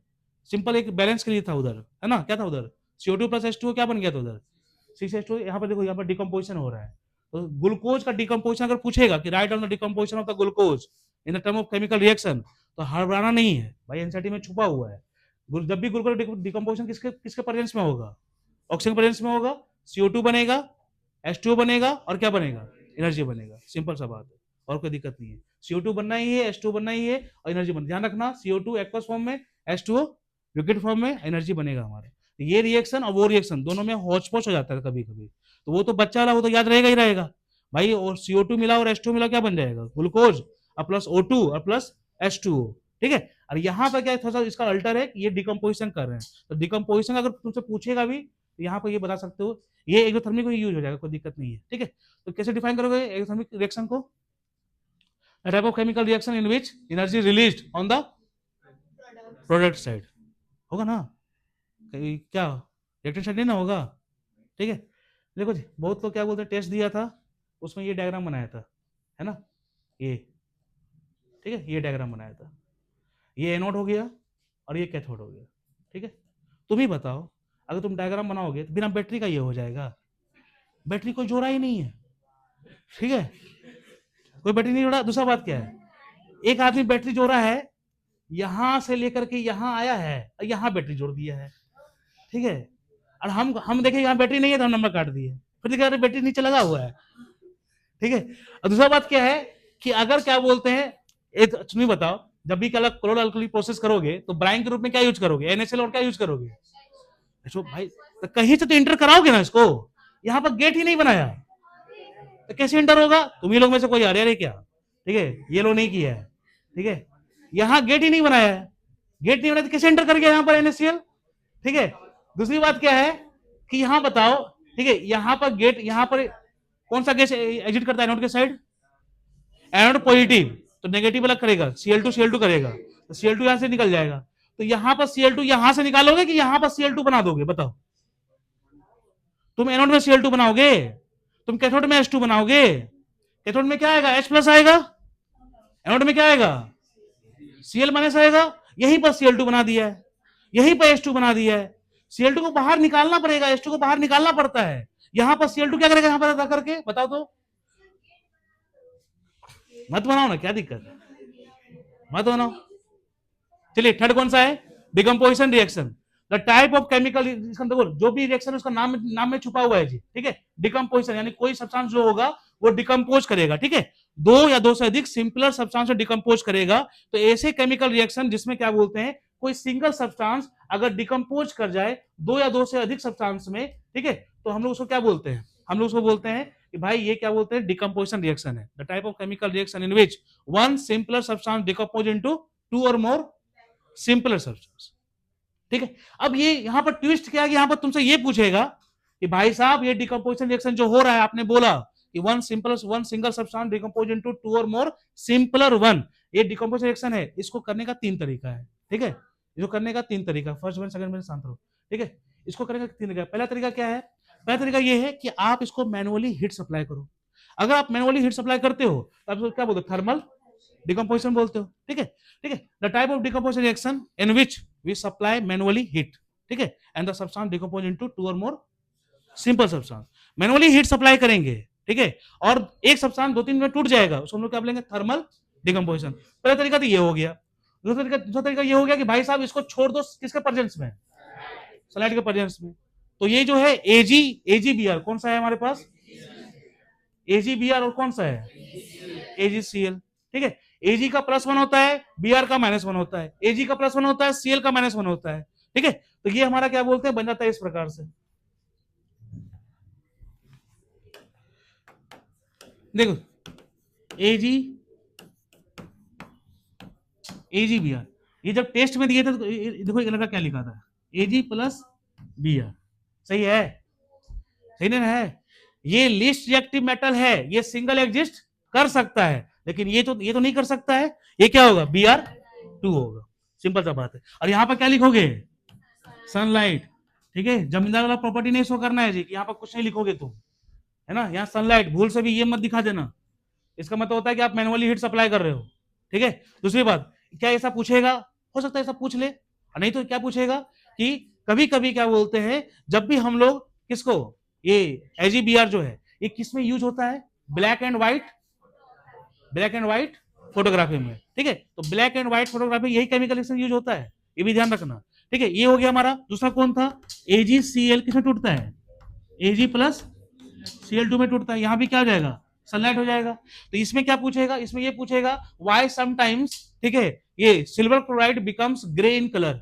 सिंपल एक बैलेंस के लिए था उधर, है ना, क्या था उधर, CO2 प्लस H2O क्या बन गया था उधर, 6H2O। यहाँ पर देखो, यहाँ पर डिकम्पोजिशन हो रहा है, तो ग्लूकोज का डिकम्पोजिशन अगर पूछेगा कि right on the decomposition of the glucose in the term of chemical reaction, तो हड़बड़ाना नहीं है भाई, एनसीईआरटी में छुपा हुआ है। जब भी ग्लूकोज डिकम्पोजिशन किसके किसके प्रेजेंस में होगा, ऑक्सीजन प्रेजेंस में होगा, CO2 बनेगा, H2O बनेगा, और क्या बनेगा, एनर्जी बनेगा, सिंपल सा बात है, और कोई दिक्कत नहीं है। CO2 बनना ही है, H2O बनना ही है, और एनर्जी बनना, ध्यान रखना, CO2 एक्वस फॉर्म में, H2O लिक्विड फॉर्म में, एनर्जी बनेगा हमारे। ये रिएक्शन और वो रिएक्शन दोनों में हौच पौच हो जाता है कभी कभी, तो वो तो बच्चा वाला, वो तो याद रहेगा ही रहेगा भाई। और CO2 मिला और H2O मिला, क्या बन जाएगा, ग्लूकोज, और प्लस O2 और प्लस H2O, ठीक है। और यहाँ पर क्या थोड़ा सा इसका अल्टर है कि ये डिकम्पोजिशन कर रहे हैं, तो डिकम्पोजिशन अगर तुमसे पूछेगा भी तो यहाँ पर ये बता सकते हो, ये एक्सोथर्मिक में यूज हो जाएगा, कोई दिक्कत नहीं है, ठीक है। तो कैसे डिफाइन करोगे एक्सोथर्मिक रिएक्शन को, type of chemical reaction in which energy released on the product side, होगा ना, क्या रिएक्टेंट साइड नहीं ना होगा, ठीक है। देखो जी, बहुत लोग क्या बोलते हैं, टेस्ट दिया था उसमें ये डायग्राम बनाया था, है ना, ये, ठीक है, ये डायग्राम बनाया था, ये एनोड हो गया और ये कैथोड हो गया। ठीक है, तुम ही बताओ, अगर तुम डायग्राम बनाओगे तो बिना बैटरी का ये हो जाएगा? बैटरी कोई जोड़ा ही नहीं है। ठीक है, कोई बैटरी नहीं जोड़ा। दूसरा बात क्या है, एक आदमी बैटरी जोड़ा है, यहां से लेकर के यहां आया है और यहां बैटरी जोड़ दिया है। ठीक है, और हम देखे यहाँ बैटरी नहीं है तो हम नंबर काट दिए, फिर देखा बैटरी नीचे लगा हुआ है। ठीक है, और दूसरा बात क्या है कि अगर क्या बोलते हैं, एक सुनिए बताओ, जब भी क्लोरो अल्कली प्रोसेस करोगे तो ब्राइन के रूप में क्या यूज करोगे? NaCl और क्या यूज करोगे? तो भाई तो कहीं से तो इंटर कराओगे ना इसको, यहाँ पर गेट ही नहीं बनाया तो कैसे इंटर होगा? तुम ही लोग में से कोई आ रहा है क्या? ठीक है, ये लोग नहीं किया है। ठीक है, यहाँ गेट ही नहीं बनाया है, गेट नहीं बनाया तो कैसे इंटर कर गया यहाँ पर NaCl? ठीक है, दूसरी बात क्या है कि यहाँ बताओ, ठीक है, यहाँ पर गेट, यहाँ पर कौन सा गैस एग्जिट करता है एनोड के साइड? एनोड पॉजिटिव, तो नेगेटिव अलग करेगा, Cl2 करेगा, तो Cl2 यहां से निकल जाएगा। तो यहां पर Cl2 यहां से निकालोगे कि यहां पर Cl2 बना दोगे? बताओ, तुम एनोड में Cl2 बनाओगे, तुम कैथोड में H2 बनाओगे। कैथोड में क्या आएगा? H+ आएगा, एनोड में क्या आएगा? Cl- आएगा। यहीं पर Cl2 बना दिया है, यहीं पर H2 बना दिया है। Cl2 को बाहर निकालना पड़ेगा, H2 को बाहर निकालना पड़ता है। यहां पर Cl2 क्या करेगा? यहां पर करके बताओ तो, मत बनाओ ना, क्या दिक्कत है, मत बनाओ। चलिए, थर्ड कौन सा है? Decomposition reaction. The type of chemical, देखो जो भी रिएक्शन उसका नाम में छुपा हुआ है जी। ठीक है, डिकम्पोजिशन यानी कोई सब्सटेंस जो होगा वो डिकम्पोज करेगा। ठीक है, दो या दो से अधिक सिंपलर सब्सटेंस डिकम्पोज करेगा। तो ऐसे केमिकल रिएक्शन जिसमें क्या बोलते हैं, कोई सिंगल सब्सटेंस अगर डिकम्पोज कर जाए दो या दो से अधिक सब्सटेंस में, ठीक है, तो हम लोग उसको क्या बोलते हैं? हम लोग उसको बोलते हैं कि भाई ये क्या बोलते हैं? डिकम्पोजिशन रिएक्शन है। The type of chemical reaction in which one simpler substance decompose into two और मोर सिंपलर सब्सटेंस। ठीक है, अब ये यहां पर ट्विस्ट क्या है कि यहां पर तुमसे ये पूछेगा कि भाई साहब ये डिकम्पोजिशन रिएक्शन जो हो रहा है, आपने बोला कि one single substance decompose into two और मोर सिंपलर वन, ये डिकम्पोजिशन रिएक्शन है। इसको करने का 3 तरीका है। ठीक है, इसको करने का 3 तरीका, फर्स्ट वन सेकंड वन शांत रहो। ठीक है, इसको करने का 3 तरीका। पहला तरीका क्या है? पहला तरीका ये है कि आप इसको मैनुअली हीट सप्लाई करो। अगर आप मैनुअली हीट सप्लाई करते हो तो आप क्या बोलते हो? थर्मल डिकम्पोजिशन बोलते हो। ठीक है, ठीक है, the type of decomposition reaction in which we supply manually heat. ठीक है, and the substance decompose into two और more simple substance. Manually heat supply करेंगे, ठीक है, और एक सब्सटेंस 2-3 मिनट टूट जाएगा, उसको हम लोग क्या बोलेंगे? Thermal decomposition. पहला तरीका तो ये हो गया। दूसरा तरीका ये हो गया कि भाई साहब इसको छोड़ दो किसके प्रेजेंस में? सलाइड के प्रेजेंस में। तो ये जो है AgBr, कौन सा है हमारे पास? AgBr, और कौन सा है? AgCl। ठीक है, Ag का +1 होता है, Br का -1 होता है, Ag का +1 होता है, Cl का -1 होता है। ठीक है, तो ये हमारा क्या बोलते हैं? बन जाता है इस प्रकार से। देखो, AgBr, ये जब टेस्ट में दिए थे तो देखो एक लड़का क्या लिखा था, Ag + Br। सही है? सही नहीं है? ये लीस्ट रिएक्टिव मेटल है, ये सिंगल एग्जिस्ट कर सकता है, लेकिन ये तो नहीं कर सकता है। ये क्या होगा? Br2 होगा। सिंपल सा बात है। और यहाँ पर क्या लिखोगे? सनलाइट। ठीक है, जमींदार वाला प्रॉपर्टी नहीं शो करना है जी, यहाँ पर कुछ नहीं लिखोगे तुम, है ना? यहाँ सनलाइट भूल से भी ये मत दिखा देना, इसका मतलब होता है कि आप मैनुअली हीट सप्लाई कर रहे हो। ठीक है, दूसरी बात, क्या ऐसा पूछेगा? हो सकता है ऐसा पूछ ले, नहीं तो क्या पूछेगा कि कभी कभी क्या बोलते हैं, जब भी हम लोग किसको, ये AgBr जो है ये किस में यूज होता है? ब्लैक एंड व्हाइट फोटोग्राफी में। ठीक है, तो ब्लैक एंड व्हाइट फोटोग्राफी यही केमिकल रिएक्शन यूज होता है, ये भी ध्यान रखना। ठीक है, ये हो गया हमारा। दूसरा कौन था? AgCl किसमें टूटता है? Ag + Cl2 में टूटता है। यहां भी क्या हो जाएगा? सनलाइट हो जाएगा। तो इसमें क्या पूछेगा? इसमें ये पूछेगा व्हाई समटाइम्स, ठीक है, ये silver chloride becomes grey in colour.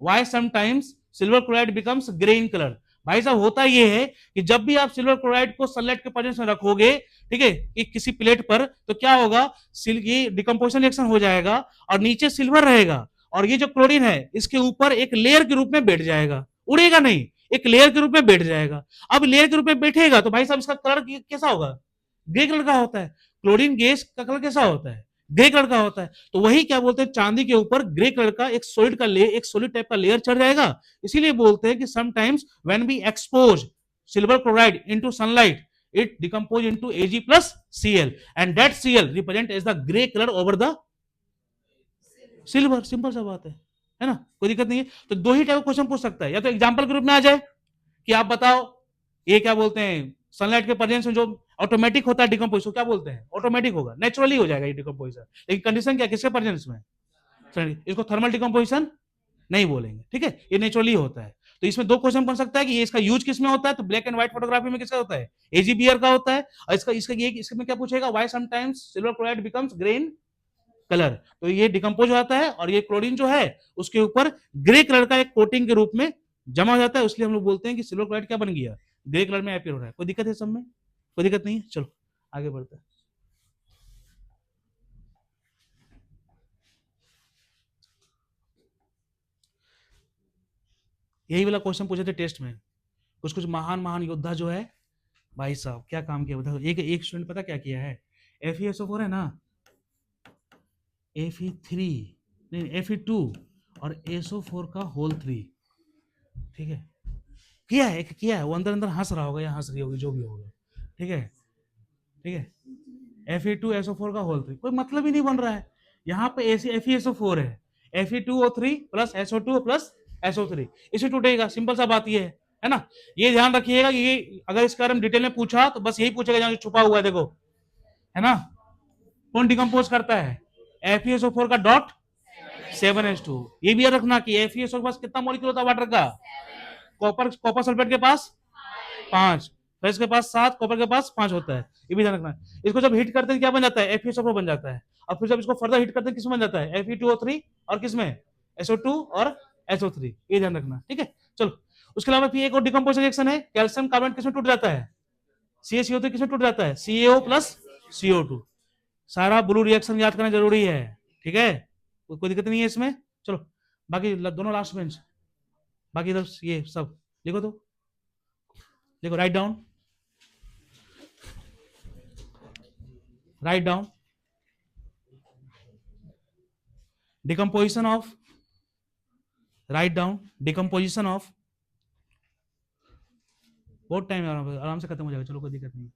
Why sometimes silver chloride becomes grey in colour. भाई साहब होता ये है कि जब भी आप सिल्वर क्लोराइड को सनलाइट के प्रेजेंस में रखोगे, ठीक है, कि किसी प्लेट पर, तो क्या होगा? ये डिकम्पोजिशन रिएक्शन हो जाएगा और नीचे सिल्वर रहेगा, और ये जो क्लोरीन है इसके ऊपर एक लेयर के रूप में बैठ जाएगा, उड़ेगा नहीं, एक लेयर के रूप में बैठ जाएगा। अब लेयर के रूप में बैठेगा तो भाई साहब इसका कलर कैसा होगा? ग्रे कलर का होता है। क्लोरीन गैस का कलर कैसा होता है? ग्रे कलर का होता है। तो वही क्या बोलते हैं, चांदी के ऊपर ग्रे कलर का एक सॉलिड टाइप का लेयर चढ़ जाएगा। इसीलिए बोलते हैं कि sometimes when we expose silver chloride into sunlight, it decompose into Ag + Cl, and that Cl represent as the gray color over the silver, simple सा बात है ना, कोई दिक्कत नहीं है। तो दो ही टाइप का क्वेश्चन पूछ सकता है, या तो एग्जाम्पल के रूप में आ जाए कि आप बताओ ये क्या बोलते हैं, सनलाइट के प्रेजेंस में जो ऑटोमेटिक होता है डिकम्पोजिशन, क्या बोलते हैं, ऑटोमेटिक होगा, नेचुरली हो जाएगा ये डिकम्पोजिशन, लेकिन कंडीशन क्या, किसके प्रेजेंस में, इसको थर्मल डिकम्पोजिशन नहीं बोलेंगे, ठीक है, ये नेचुरली होता है। तो इसमें दो क्वेश्चन बन सकता है कि ये इसका यूज किस में होता है, तो ब्लैक एंड व्हाइट फोटोग्राफी में किसका होता है, एजीबीआर का होता है, और इसका इसका ये इसमें क्या पूछेगा, why sometimes silver chloride becomes grey in colour, तो ये डिकम्पोज हो जाता है और ये क्लोरीन जो है उसके ऊपर ग्रे कलर का एक कोटिंग के रूप में जमा हो जाता है, इसलिए हम लोग बोलते हैं कि सिल्वर क्लोराइड क्या बन गया, ग्रे कलर में अपीयर हो रहा है। कोई दिक्कत है सब में, कोई दिक्कत नहीं है, चलो आगे बढ़ते हैं। यही वाला क्वेश्चन पूछे थे टेस्ट में, कुछ कुछ महान महान योद्धा जो है भाई साहब क्या काम किया बताओ, एक स्टूडेंट पता क्या किया है, Fe4 है ना, Fe3 नहीं Fe2 और SO4 का होल 3, ठीक है, किया है वो अंदर अंदर हंस रहा होगा या हंस रही होगी जो भी होगा, ठीक है, ठीक है, Fe2SO4 का होल 3, कोई मतलब ही नहीं बन रहा है, यहाँ पे FeSO4 है, Fe2O3 plus SO2 plus SO3, इसे टूटेगा, सिंपल सा बात ये है ना, ये ध्यान रखिएगा कि ये अगर इसके बारे में डिटेल में पूछा तो बस यही पूछेगा जहां छुपा हुआ है, देखो है ना, कौन डिकम्पोज करता है FeSO4 का डॉट 7H2, ये भी याद रखना कि FeSO के पास कितना मॉलिक्यूल होता है वाटर का, कॉपर सल्फेट के पास 5, फेस के पास 7, कॉपर के पास 5 होता है, ये भी ध्यान रखना। इसको जब हिट करते हैं क्या बन जाता है, FeSO4 बन जाता है, और फिर जब इसको फर्दर हिट करते हैं किसमें बन जाता है, Fe2O3 और किसमें SO2 और SO3, ये ध्यान रखना, ठीक है। चलो उसके अलावा फिर एक और डिकम्पोजिशन रिएक्शन है, कैल्शियम कार्बोनेट किसमें टूट जाता है, CaCO3 किसमें टूट जाता है, CaO प्लस CO2, सारा ब्लू रिएक्शन याद करना जरूरी है, ठीक है, कोई दिक्कत नहीं है इसमें। चलो बाकी दोनों लास्ट बेंच, बाकी इधर ये सब लिखो, तो देखो write down, write down decomposition of, write down decomposition of, बहुत टाइम आराम से खत्म हो जाएगा, चलो कोई दिक्कत नहीं,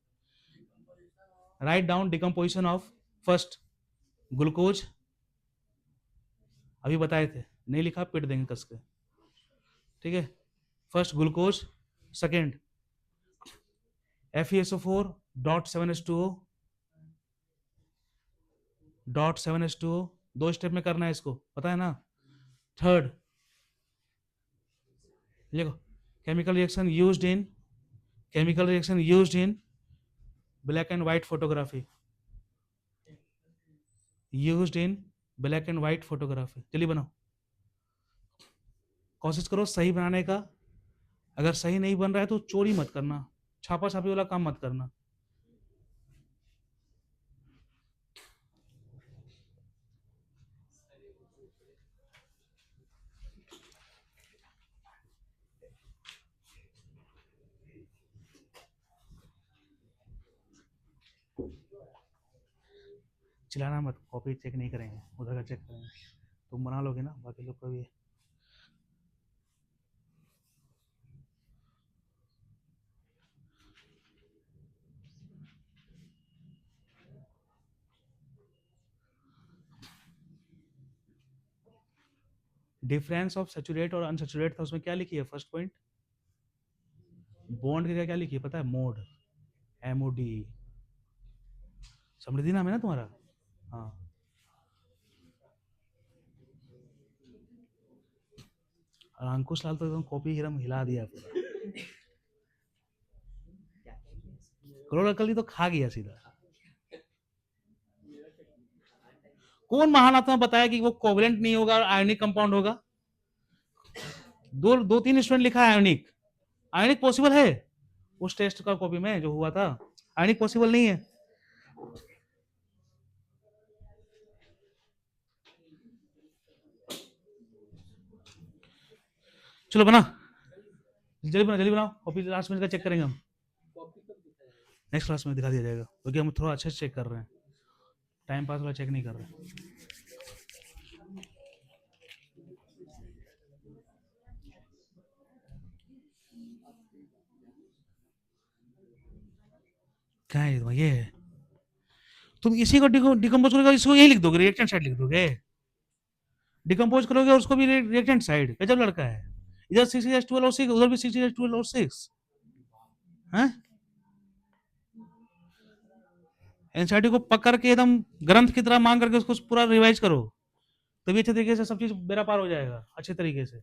write down decomposition of, first glucose, अभी बताए थे, नहीं लिखा पिट देंगे कस के, ठीक है, first glucose, second FeSO4 dot 7H2O dot 7H2O, दो स्टेप में करना है इसको, पता है ना, थर्ड देखो chemical reaction used in black and white photography, used in black and white photography, जल्दी बनाओ, कोशिश करो सही बनाने का, अगर सही नहीं बन रहा है तो चोरी मत करना, छापा छापी वाला काम मत करना। चिल्लाना मत, कॉपी चेक नहीं करेंगे, उधर का चेक करेंगे, तुम बना लोगे ना, बाकी लोग को भी। डिफरेंस ऑफ सैचुरेट और अनसैचुरेट था, उसमें क्या लिखी है, फर्स्ट पॉइंट बॉन्ड की जगह क्या लिखी है पता है, मोड, MODE, समृद्धि नाम है ना तुम्हारा, हाँ, और अंकुश लाल तो एकदम कॉपी हिरम हिला दिया पूरा, करोड़ अकल तो खा गया सीधा। कौन महान आत्मा बताया कि वो कोवलेंट नहीं होगा और आयनिक कंपाउंड होगा, दो तीन स्टूडेंट लिखा है आयनिक, आयनिक पॉसिबल है, उस टेस्ट का कॉपी में जो हुआ था, आयनिक पॉसिबल नहीं है। चलो बना, जल्दी बनाओ, कॉपी लास्ट में चेक करेंगे हम, नेक्स्ट क्लास में दिखा दिया जाएगा, क्योंकि हम थोड़ा अच्छे से चेक कर रहे हैं, टाइम पास वाला चेक नहीं कर रहे हैं। क्या है ये है, तुम इसी को डिकम्पोज करोगे, इसको यही लिख दोगे, रिएक्शन साइड लिख दोगे, डिकम्पोज करोगे और उसको भी रिएक्टेंट साइड, गजब लड़का है। इधर C6H12O6, उधर भी C6H12O6 है। एनसीईआरटी को पकड़ के एकदम ग्रंथ की तरह मांग करके उसको पूरा रिवाइज करो, तभी अच्छे तरीके से सब चीज बेरा पार हो जाएगा अच्छे तरीके से।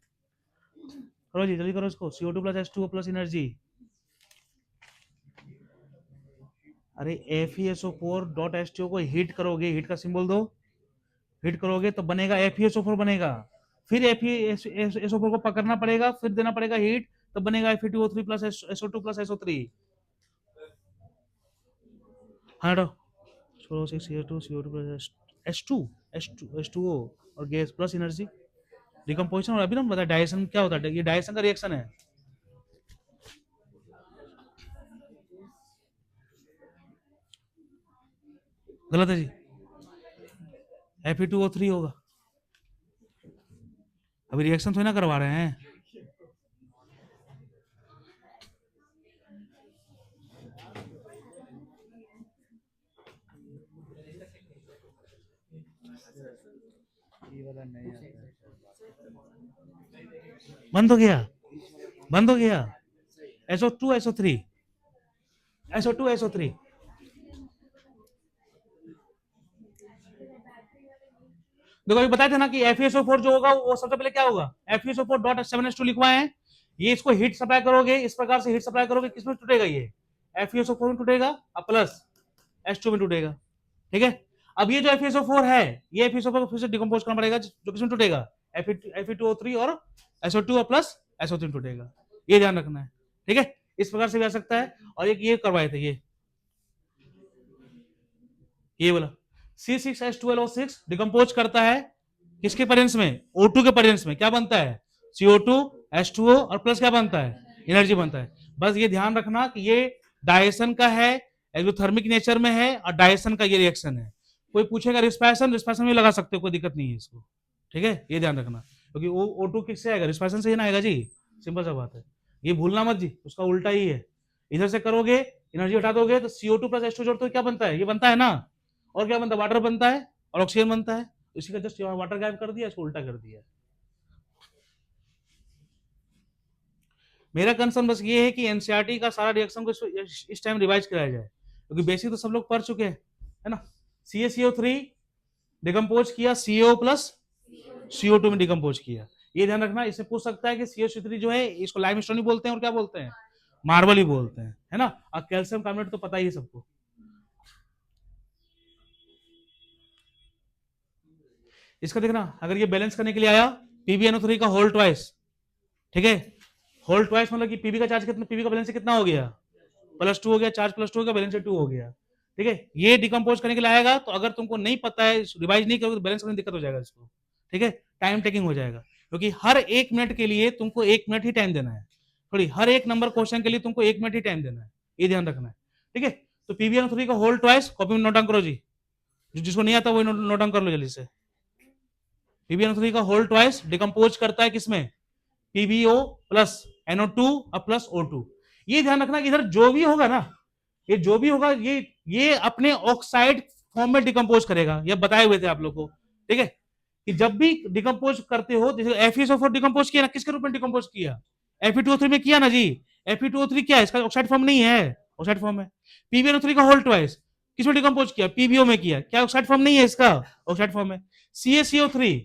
करो जी, जल्दी करो इसको। CO2 plus H2O plus energy. अरे FeSO4 डॉट H2O को हीट करोगे, हीट का सिंबल दो, हीट करोगे तो बनेगा FeSO4 बनेगा। फिर FeSO4 को पकड़ना पड़ेगा, फिर देना पड़ेगा हीट, तो बनेगा Fe2O3 plus SO2 plus SO3। हाँ छोड़ो, CO2 प्लस H2O और गैस प्लस एनर्जी, डिकम्पोजिशन। और अभी ना बता डाइजेशन क्या होता है, ये डाइजेशन का रिएक्शन है। गलत है जी, Fe2O3 होगा। अभी रिएक्शन थोड़ी ना करवा रहे हैं। बंद हो गया, बंद हो गया। SO2 SO3 SO2 SO3 देखो अभी बताए थे ना कि FeSO4 जो होगा वो सबसे पहले क्या होगा, FeSO4 डॉट 7H2 लिखवाए हैं। ये इसको हीट सप्लाई करोगे, इस प्रकार से हीट सप्लाई करोगे, किसमें टूटेगा ये FeSO4 में टूटेगा और प्लस H2 में टूटेगा। ठीक है, अब ये जो FeSO4 है, ये FeSO4 को फिर से डिकम्पोज करना पड़ेगा, जो किसमें टूटेगा Fe2O3 और SO2 और प्लस SO3 टूटेगा। ये ध्यान रखना है। ठीक है, इस प्रकार से भी आ सकता है। और एक ये करवाए थे, ये बोला C6H12O6 डिकम्पोज करता है किसके प्रेजेंस में, O2 के प्रेजेंस में। क्या बनता है, CO2 H2O और प्लस क्या बनता है, एनर्जी बनता है। बस ये ध्यान रखना कि ये डाइजेशन का है, एक्सोथर्मिक नेचर में है, और डाइजेशन का ये रिएक्शन है। कोई पूछेगा रिस्पायरेशन, रिस्पायरेशन में लगा सकते हो, कोई दिक्कत नहीं है इसको। ठीक है, ये ध्यान रखना, क्योंकि O2 किससे आएगा, रिस्पायरेशन से ही ना आएगा जी, सिंपल सा बात है। ये भूलना मत जी, उसका उल्टा ही है। इधर से करोगे, एनर्जी हटा दोगे तो CO2 प्लस H2 जोड़ते क्या बनता है, ये बनता है ना। और क्या बनता है, वाटर बनता है और ऑक्सीजन बनता है। इसी का जस्ट वाटर गायब कर दिया, इसको उल्टा कर दिया। मेरा कंसर्न बस ये है कि एनसीईआरटी का सारा रिएक्शन को इस टाइम रिवाइज कराया जाए, क्योंकि बेसिक तो सब लोग पढ़ चुके हैं, है ना। CaCO3 डिकम्पोज किया CO प्लस CO2 में डिकम्पोज किया। ये ध्यान रखना, इससे पूछ सकता है कि CaCO3 जो है इसको लाइमस्टोन ही बोलते हैं और क्या बोलते हैं, मार्बल ही बोलते हैं, है ना। और कैल्शियम कार्बोनेट तो पता ही है सबको। इसका देखना, अगर ये बैलेंस करने के लिए आया PbNO3 का होल ट्वाइस, ठीक है, होल ट्वाइस मतलब कि पीबी का चार्ज कितना, पीबी का बैलेंस कितना हो गया, +2 हो गया, चार्ज +2 हो गया, बैलेंस 2 हो गया। ठीक है, ये डिकम्पोज करने के लिए आएगा, तो अगर तुमको नहीं पता है, रिवाइज नहीं करोगे तो बैलेंस करने में दिक्कत हो जाएगा इसको। ठीक है, टाइम टेकिंग हो जाएगा, क्योंकि हर 1 मिनट के लिए तुमको 1 मिनट ही टाइम देना है, थोड़ी हर एक नंबर क्वेश्चन के लिए तुमको 1 मिनट ही टाइम देना है, ये ध्यान रखना है। ठीक है, तो PbNO3 का होल ट्वाइस कॉपी में नोट डाउन करो जी, जिसको नहीं आता वो नोट डाउन कर लो जल्दी से। PbNO3 का होल ट्वाइस डिकम्पोज करता है किसमें, PbO प्लस NO2 और प्लस O2। ये ध्यान रखना कि इधर जो भी होगा ना, ये जो भी होगा ये अपने ऑक्साइड फॉर्म में डिकम्पोज करेगा, ये बताए हुए थे आप लोग को। ठीक है, कि जब भी डिकम्पोज करते हो, जैसे FeSO4 डिकम्पोज किया ना, किसके रूप में डिकम्पोज किया, Fe2O3 में किया ना जी। Fe2O3 क्या है, इसका ऑक्साइड फॉर्म नहीं है, ऑक्साइड फॉर्म है। PbNO3 का होल ट्वाइस किसमें डिकम्पोज किया, PbO में किया, क्या ऑक्साइड फॉर्म नहीं है, इसका ऑक्साइड फॉर्म है। CaCO3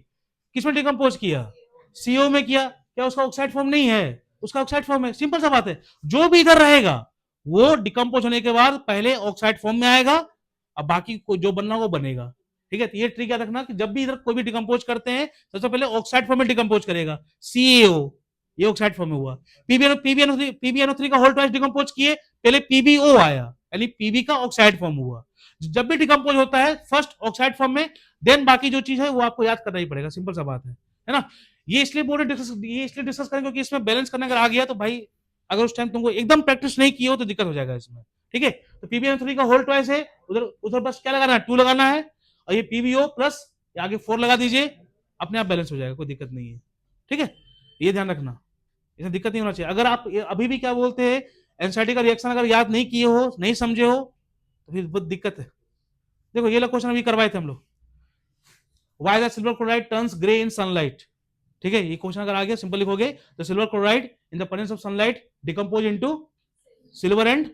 किसमें डिकम्पोज किया, CO में किया, क्या उसका ऑक्साइड फॉर्म नहीं है, उसका ऑक्साइड फॉर्म है। सिंपल सा बात है, जो भी इधर रहेगा वो डिकम्पोज होने के बाद पहले ऑक्साइड फॉर्म में आएगा, अब बाकी को जो बनना वो बनेगा। ठीक है, तो ये ट्रिक याद रखना कि जब भी इधर कोई भी डिकम्पोज करते हैं, सबसे पहले ऑक्साइड फॉर्म में डिकम्पोज करेगा। CaO ये ऑक्साइड फॉर्म में हुआ। PbNO3 का होल ट्वाइस डिकम्पोज किए, पहले PbO आया, यानी Pb का ऑक्साइड फॉर्म हुआ। जब भी डिकम्पोज होता है फर्स्ट ऑक्साइड फॉर्म में, देन बाकी जो चीज है वो आपको याद करना ही पड़ेगा, सिंपल सा बात है ना। ये इसलिए बोल रहे ये इसलिए डिस्कस करें क्योंकि इसमें बैलेंस करने अगर आ गया तो भाई, अगर उस टाइम तुमको एकदम प्रैक्टिस नहीं की हो तो दिक्कत हो जाएगा इसमें। ठीक है, तो PbNO3 का होल ट्वाइस है, उधर उधर बस क्या लगाना है, 2 लगाना है, और ये PbO प्लस आगे 4 लगा दीजिए, अपने आप बैलेंस हो जाएगा, कोई दिक्कत नहीं है। ठीक है, ये ध्यान रखना, इसमें दिक्कत नहीं होना चाहिए। अगर आप अभी भी क्या बोलते हैं, एनसीईआरटी का रिएक्शन अगर याद नहीं किए हो, नहीं समझे हो, तो फिर बहुत दिक्कत है। देखो ये लोग क्वेश्चन अभी करवाए थे हम लोग, why the silver chloride turns grey in sunlight. ठीक है, ये क्वेश्चन अगर आ गया सिंपल लिखोगे, the silver chloride in the presence of sunlight decompose into silver and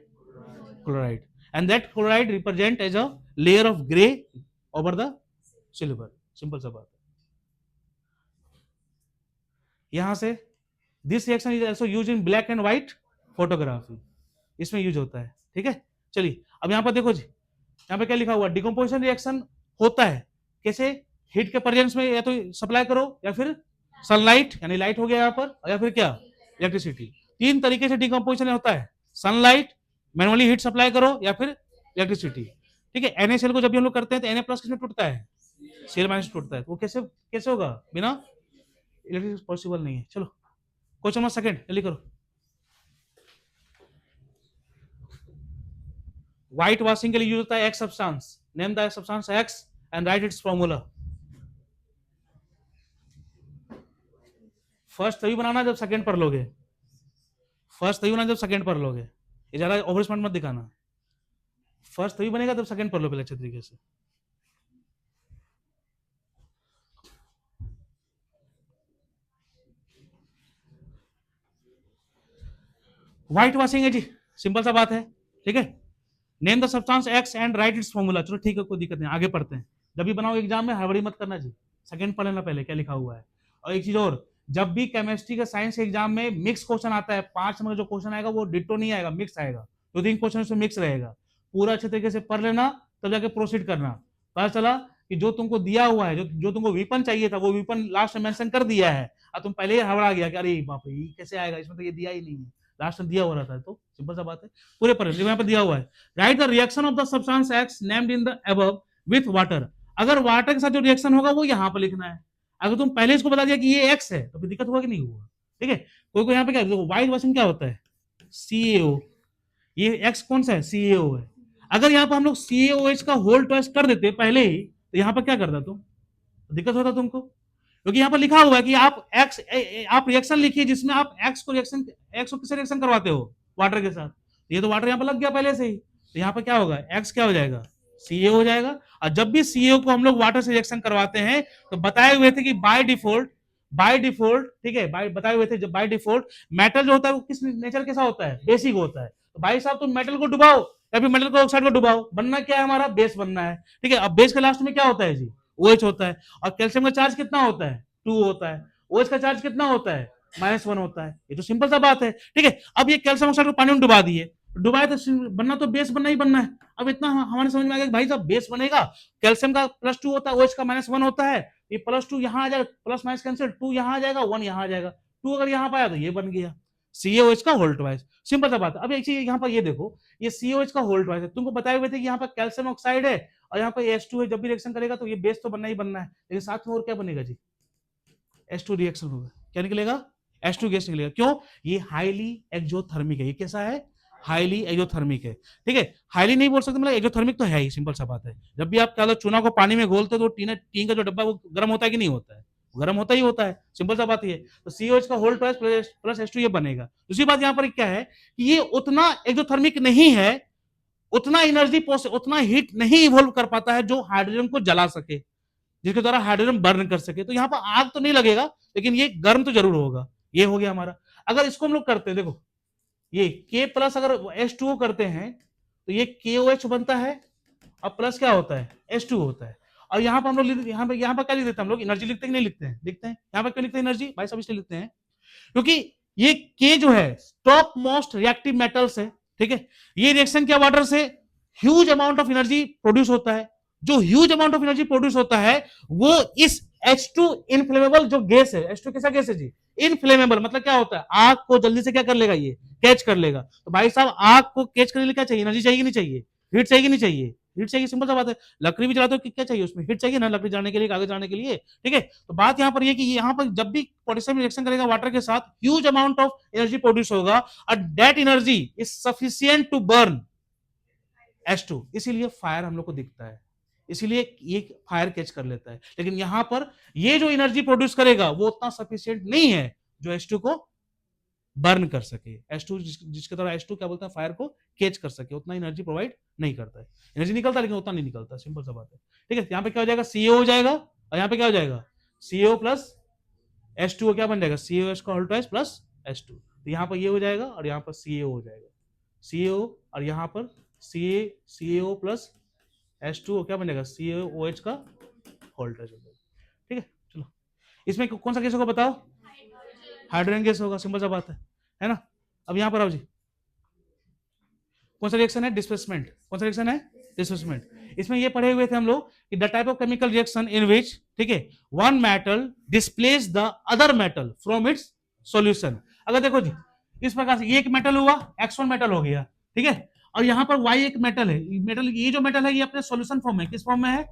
chloride, and that chloride represent as a layer of grey over the silver. Simple सा बात है। यहां से this reaction is also use in black and white photography, इसमें यूज होता है। ठीक है, चलिए अब यहां पर देखो जी, यहां पे क्या लिखा हुआ, डिकम्पोजिशन रिएक्शन होता है कैसे, हीट के प्रेजेंस में या तो सप्लाई करो या फिर सनलाइट यानी लाइट हो गया यहां पर, या फिर क्या इलेक्ट्रिसिटी। तीन तरीके से डिकम्पोजिशन होता है, सनलाइट, मैनुअली हीट सप्लाई करो या फिर इलेक्ट्रिसिटी। ठीक है, NaCl को जब भी हम लोग करते हैं तो Na+ किसमें टूटता है, Cl- टूटता है, तो वो कैसे कैसे होगा, बिना इलेक्ट्रिक पॉसिबल नहीं है। चलो क्वेश्चन नंबर सेकंड जल्दी करो। व्हाइट वॉशिंग के लिए यूज होता है x substance, name the substance x and right it's formula. First तभी बनाना जब सेकंड पर लोगे, फर्स्ट तभी बनाना जब सेकंड पर लोगे, ये ज्यादा ओवर स्मार्ट मत दिखाना। फर्स्ट तभी बनेगा जब सेकंड पर लो पहले अच्छे तरीके से। व्हाइट वॉशिंग है जी, सिंपल सा बात है। ठीक है, name the substance x and right it's formula. चलो ठीक है, कोई दिक्कत नहीं, आगे पढ़ते हैं। जब भी बनाओ एग्जाम में हड़बड़ी मत करना जी, सेकंड पढ़ लेना पहले क्या लिखा हुआ है। और एक चीज और, जब भी केमिस्ट्री का साइंस के एग्जाम में मिक्स क्वेश्चन आता है, 5 नंबर जो क्वेश्चन आएगा वो डिट्टो नहीं आएगा, मिक्स आएगा। 2-3 क्वेश्चन उसमें मिक्स रहेगा, पूरा अच्छे तरीके से पढ़ लेना, तब जाके प्रोसीड करना। पता चला कि जो तुमको दिया हुआ है, जो तुमको वीपन चाहिए था, वो वीपन लास्ट में मेंशन कर दिया है, और तुम पहले ही हड़बड़ा गया कि अरे बाप रे ये कैसे आएगा, इसमें तो ये दिया ही नहीं है, लास्ट में दिया हुआ रहता है। तो सिंपल सा बात है, पूरे पर यहाँ पर दिया हुआ है, right the reaction of the substance x named in the above with water. अगर वाटर के साथ जो रिएक्शन होगा वो यहाँ पर लिखना है। अगर तुम पहले इसको बता दिया कि ये एक्स है तो फिर दिक्कत हुआ कि नहीं हुआ। ठीक है, कोई कोई यहाँ पे क्या देखो, व्हाइट वॉशिंग क्या होता है, CaO, ये एक्स कौन सा है, CaO है। अगर यहाँ पर हम लोग CaOH का होल ट्वाइस कर देते पहले ही, तो यहाँ पर क्या करता तुम, दिक्कत होता तुमको, क्योंकि यहाँ पर लिखा हुआ है कि आप रिएक्शन लिखिए जिसमें आप एक्स को किससे रिएक्शन करवाते हो, वाटर के साथ। ये तो वाटर यहाँ पर लग गया पहले से ही, तो यहाँ पर क्या होगा, एक्स क्या हो जाएगा, CaO हो जाएगा। और जब भी CaO को हम लोग वाटर से रिएक्शन करवाते हैं तो बताए हुए थे कि बाय डिफॉल्ट, ठीक है, बताए हुए थे जब बाय डिफॉल्ट मेटल जो होता है वो किस नेचर कैसा होता है, बेसिक होता है। तो भाई साहब तुम मेटल को डुबाओ या फिर मेटल को ऑक्साइड को डुबाओ, बनना क्या है हमारा, बेस बनना है। ठीक है, अब बेस के लास्ट में क्या होता है जी, OH होता है। और कैल्शियम का चार्ज कितना होता है, 2 होता है। OH का चार्ज कितना होता है, -1 होता है। ये तो सिंपल सा बात है। ठीक है, अब ये कैल्शियम ऑक्साइड को पानी में डुबा दिए, डुबाए तो बनना तो बेस बनना ही बनना है। अब इतना हमारे समझ में आ गया भाई साहब बेस बनेगा, कैल्शियम का +2 होता है, OH का -1 होता है, ये +2 यहाँ आ जाएगा, प्लस माइनस कैंसिल, 2 यहाँ आ जाएगा, 1 यहाँ आ जाएगा, 2 अगर यहाँ पाया तो ये बन गया CaOH का होल ट्वाइस। सिंपल सा बात है। अब एक चीज यहाँ पर ये देखो, ये CaOH का होल ट्वाइस है, तुमको बताए हुए थे कि यहाँ पर कैल्शियम ऑक्साइड है और यहाँ पर H2 है, जब भी रिएक्शन करेगा तो ये बेस तो बनना ही बनना है, लेकिन साथ में और क्या बनेगा जी, H2 रिएक्शन होगा, क्या निकलेगा, H2 गैस निकलेगा। क्यों, ये हाईली एक्सोथर्मिक है। ये कैसा है, हाईली एक्सोथर्मिक है। ठीक है, हाईली नहीं बोल सकते, मतलब एक्सोथर्मिक तो है ही, सिंपल सा बात है। जब भी आप क्या होता है, चूना को पानी में घोलते हो तो टीन का जो डब्बा वो गर्म होता है कि नहीं होता है, गर्म होता ही होता है, सिंपल सा बात ये। तो CaOH का होल ट्वाइस प्लस H2 ये बनेगा। दूसरी बात यहाँ पर क्या है कि ये उतना एक्सोथर्मिक नहीं है, उतना एनर्जी उतना हीट नहीं इवॉल्व कर पाता है जो हाइड्रोजन को जला सके, जिसके द्वारा हाइड्रोजन बर्न कर सके। तो यहाँ पर आग तो नहीं लगेगा, लेकिन ये गर्म तो जरूर होगा। ये हो गया हमारा। अगर इसको हम लोग करते हैं, देखो ये K+ अगर H2O करते हैं तो ये KOH बनता है और प्लस क्या होता है, H2 होता है। और यहाँ पर हम लोग यहाँ पर क्या लिख देते हैं हम लोग, एनर्जी लिखते हैं कि नहीं लिखते हैं, लिखते हैं। यहाँ पर क्यों लिखते हैं एनर्जी, भाई सब इसलिए लिखते हैं क्योंकि ये K जो है टॉप मोस्ट रिएक्टिव मेटल्स है। ठीक है, ये रिएक्शन क्या वाटर से huge amount of energy produce होता है। जो huge amount of energy produce होता है वो इस H2 इनफ्लेमेबल जो गैस है, H2 कैसा गैस है जी, इनफ्लेमेबल, मतलब क्या होता है, आग को जल्दी से क्या कर लेगा, ये कैच कर लेगा। तो भाई साहब आग को कैच करने के लिए क्या चाहिए, एनर्जी चाहिए कि नहीं चाहिए, हीट चाहिए कि नहीं चाहिए, हीट चाहिए, सिंपल सा बात है। लकड़ी भी जलाते हो क्या चाहिए, उसमें हीट चाहिए ना, लकड़ी जलाने के लिए, कागज जलाने के लिए। ठीक है, तो बात यहाँ पर ये कि यहाँ पर जब भी पोटेशियम रिएक्शन करेगा वाटर के साथ, huge amount of energy produce होगा और that energy is sufficient to burn H2, इसीलिए फायर हम लोग को दिखता है, इसीलिए ये फायर कैच कर लेता है। लेकिन यहां पर ये जो एनर्जी प्रोड्यूस करेगा वो उतना सफिशिएंट नहीं है जो H2 को बर्न कर सके। H2 जिसके द्वारा H2 क्या बोलते हैं, फायर को कैच कर सके, उतना एनर्जी प्रोवाइड नहीं करता है। एनर्जी निकलता है लेकिन उतना नहीं निकलता, सिंपल सा बात है। ठीक है, यहाँ पे क्या हो जाएगा, CaO हो जाएगा और यहाँ पे क्या हो जाएगा, CO प्लस H2O क्या बन जाएगा, COH का होल ट्वाइस प्लस H2, तो यहाँ पर ये हो जाएगा और यहाँ पर CaO हो जाएगा, CaO, और यहाँ पर CaO प्लस H2O क्या बन जाएगा, CaOH का होल ट्वाइस हो जाएगा। ठीक है, चलो इसमें कौन सा गैस होगा बताओ, हाइड्रोजन गैस होगा, सिंपल सा बात है ना। अब यहाँ पर आओ जी, कौन सा रिएक्शन है, डिस्प्लेसमेंट, कौन सा रिएक्शन है, डिस्प्लेसमेंट। इसमें ये पढ़े हुए थे हम लोग कि the type of chemical reaction in which, ठीक है, one metal displace the other metal from its solution. अगर देखो जी इस प्रकार से, ये एक मेटल हुआ, X1 मेटल हो गया, ठीक है, और यहाँ पर Y एक मेटल है, मेटल, ये जो मेटल है ये अपने सॉल्यूशन फॉर्म में, किस फॉर्म में है,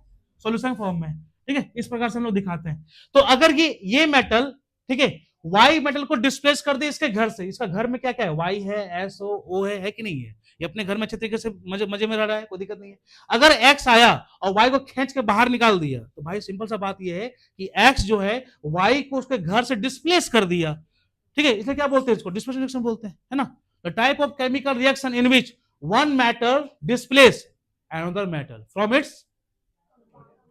सॉल्यूशन फॉर्म में, ठीक है, इस प्रकार से हम लोग दिखाते हैं। तो अगर ये मेटल, ठीक है, Y मेटल को डिस्प्लेस कर दे इसके घर से, इसका घर में क्या क्या है, Y है, SO O है कि नहीं है, ये अपने घर में अच्छे तरीके से मजे में रह रहा है, कोई दिक्कत नहीं है। अगर X आया और Y को खींच के बाहर निकाल दिया, तो भाई सिंपल सा बात ये है कि X जो है Y को उसके घर से डिस्प्लेस कर दिया, ठीक है, इसलिए क्या बोलते हैं, इसको डिस्प्लेशन रिएक्शन बोलते हैं, है ना। The type of chemical reaction in which one matter displace another matter from its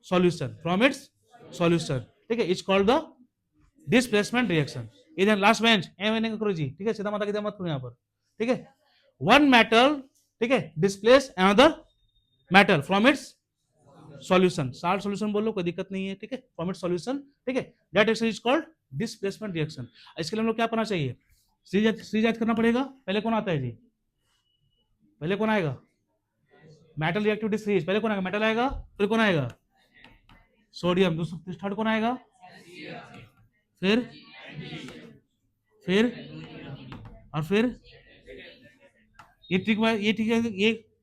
solution, from its solution, ठीक है, it's called the displacement reaction. इधर लास्ट बेंच एम करो जी, ठीक है, सीधा माता की मत करो यहाँ पर, ठीक है, वन मेटल, ठीक है, displace another metal from its solution, salt solution बोलो कोई दिक्कत नहीं है, ठीक है, फ्रॉम इट्स सॉल्यूशन, ठीक है, that reaction is called displacement reaction. इसके लिए हम लोग क्या पढ़ना चाहिए, सीरीज याद करना पड़ेगा। पहले कौन आता है जी, पहले कौन आएगा, मेटल रिएक्टिविटी सीरीज, पहले कौन आएगा, मेटल आएगा, फिर कौन आएगा, सोडियम, दूसरा थर्ड कौन आएगा, फिर और फिर ये ठीक है, ये ठीक है,